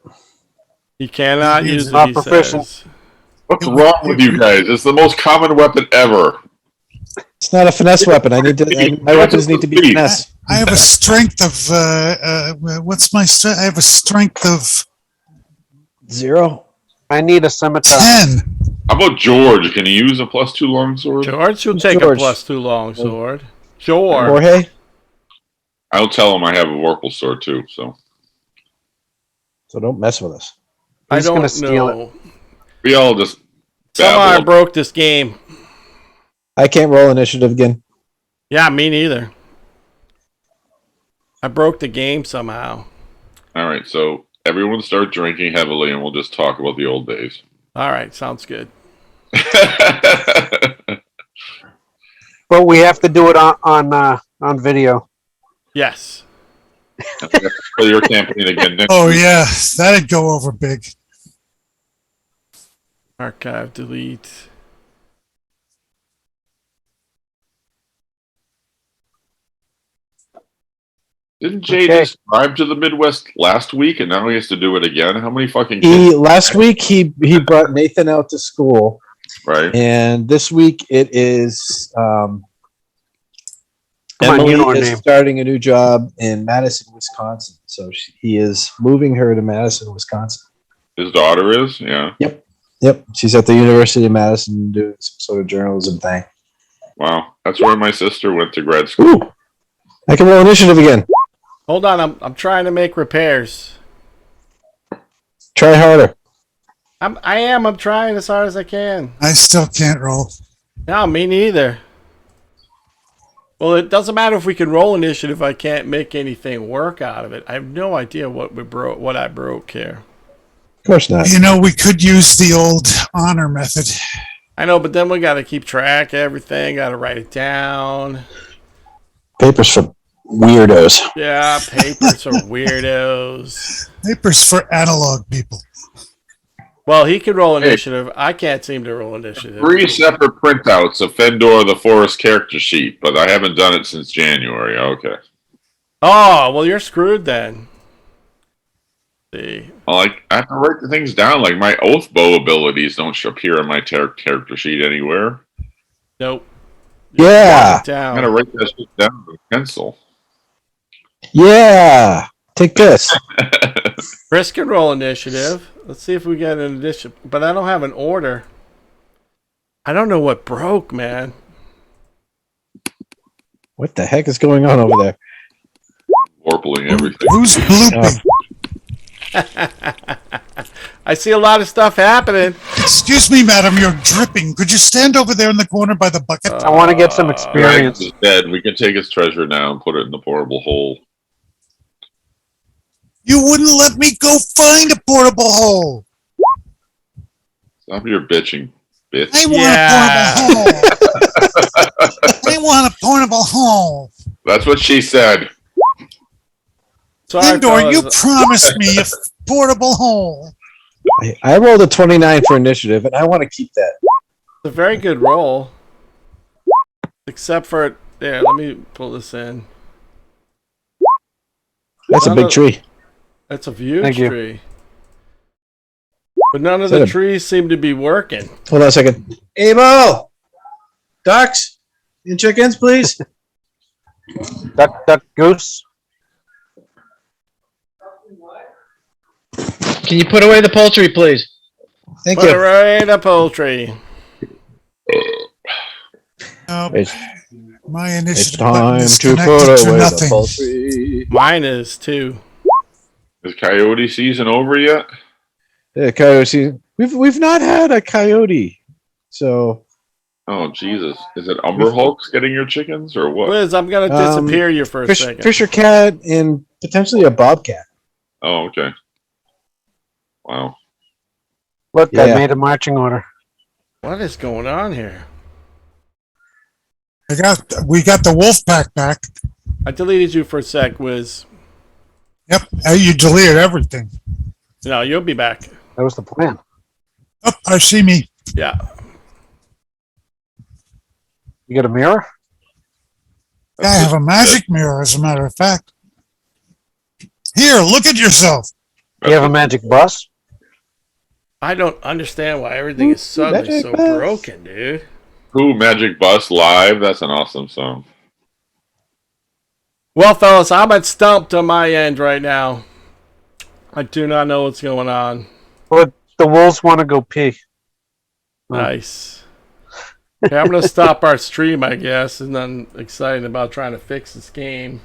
You cannot use it. Not He proficient. says. What's wrong with you guys? It's the most common weapon ever. It's not a finesse weapon. My weapons need to be finesse. I have a strength of what's my strength? I have a strength of 0. I need a scimitar. 10. How about George? Can he use a +2 longsword? George will take George? a +2 longsword. George. Jorge? I'll tell him I have a Vorpal sword too. So So don't mess with us. I He's don't gonna steal know. we all just Somehow I babble. broke this game. I can't roll initiative again. Yeah, me neither. I broke the game somehow. All right, so everyone start drinking heavily, and we'll just talk about the old days. All right, sounds good. But we have to do it on video. Yes. For your campaign again next Oh week. yeah, that'd go over big. Archive, delete. Didn't Jay Okay. just drive to the Midwest last week, and now he has to do it again? How many fucking Last week he brought Nathan out to school, right? and this week it is Come on, Emily you know her is name. starting a new job in Madison, Wisconsin. So he is moving her to Madison, Wisconsin. His daughter is, yeah. Yep, she's at the University of Madison doing some sort of journalism thing. Wow, that's where my sister went to grad school. Ooh, I can roll initiative again. Hold on, I'm trying to make repairs. Try harder. I'm trying as hard as I can. I still can't roll. No, me neither. Well, it doesn't matter if we can roll initiative. I can't make anything work out of it. I have no idea what I broke here. Of course not. You know, we could use the old honor method. I know, but then we got to keep track of everything. Got to write it down. Papers for weirdos. Yeah, papers are weirdos. Papers for analog people. Well, he can roll initiative. I can't seem to roll initiative. 3 separate printouts of Fendor the Forest character sheet, but I haven't done it since January. Okay. Oh, well, you're screwed then. See. Well, I have to write the things down. Like my oath bow abilities don't appear in my character sheet anywhere. Nope. Yeah. Write it I down. gotta write that shit down with a pencil. Yeah. Take this. Chris can roll initiative. Let's see if we get an initiative. But I don't have an order. I don't know what broke, man. What the heck is going on over there? Warpling everything. Who's blooping? I see a lot of stuff happening. Excuse me, madam, you're dripping. Could you stand over there in the corner by the bucket? I want to get some Dragons experience. is dead. We can take his treasure now and put it in the portable hole. You wouldn't let me go find a portable hole. Stop your bitching, bitch. I want a portable hole. I want a portable hole. That's what she said. Sorry, Fendor, you fellas. promised me a portable hole. I rolled a 29 for initiative, and I want to keep that. It's a very good roll. Except for... There, let me pull this in. That's a None big of- tree. That's a huge Thank you. tree. But none of Is that the a- trees seem to be working. Hold on a second. Abel! Ducks? And chickens, please? Duck, duck, goose. Can you put away the poultry, please? Thank Put it you. right up poultry. Nope. It's, My it's initiative button time is to connected put to away the nothing. poultry. Mine is too. Is coyote season over yet? Yeah, coyote. We've not had a coyote. So Oh, Jesus. Is it Umber Hulks getting your chickens or what? Liz, I'm going to disappear you for a second. Fisher cat and potentially a bobcat. Oh, okay. Wow. Look, I Yeah. made a marching order. What is going on here? We got the wolf pack back. I deleted you for a sec, Wiz. Yep, you deleted everything. No, you'll be back. That was the plan. Oh, I see me. Yeah. You got a mirror? Yeah, I have a magic mirror, as a matter of fact. Here, look at yourself. You have a magic bus? I don't understand why everything is suddenly Magic so bus. broken, dude. Ooh, Magic Bus Live. That's an awesome song. Well, fellas, I'm at stumped on my end right now. I do not know what's going on. Well, the wolves want to go pee. Nice. Okay, I'm going to stop our stream, I guess, and I'm excited about trying to fix this game.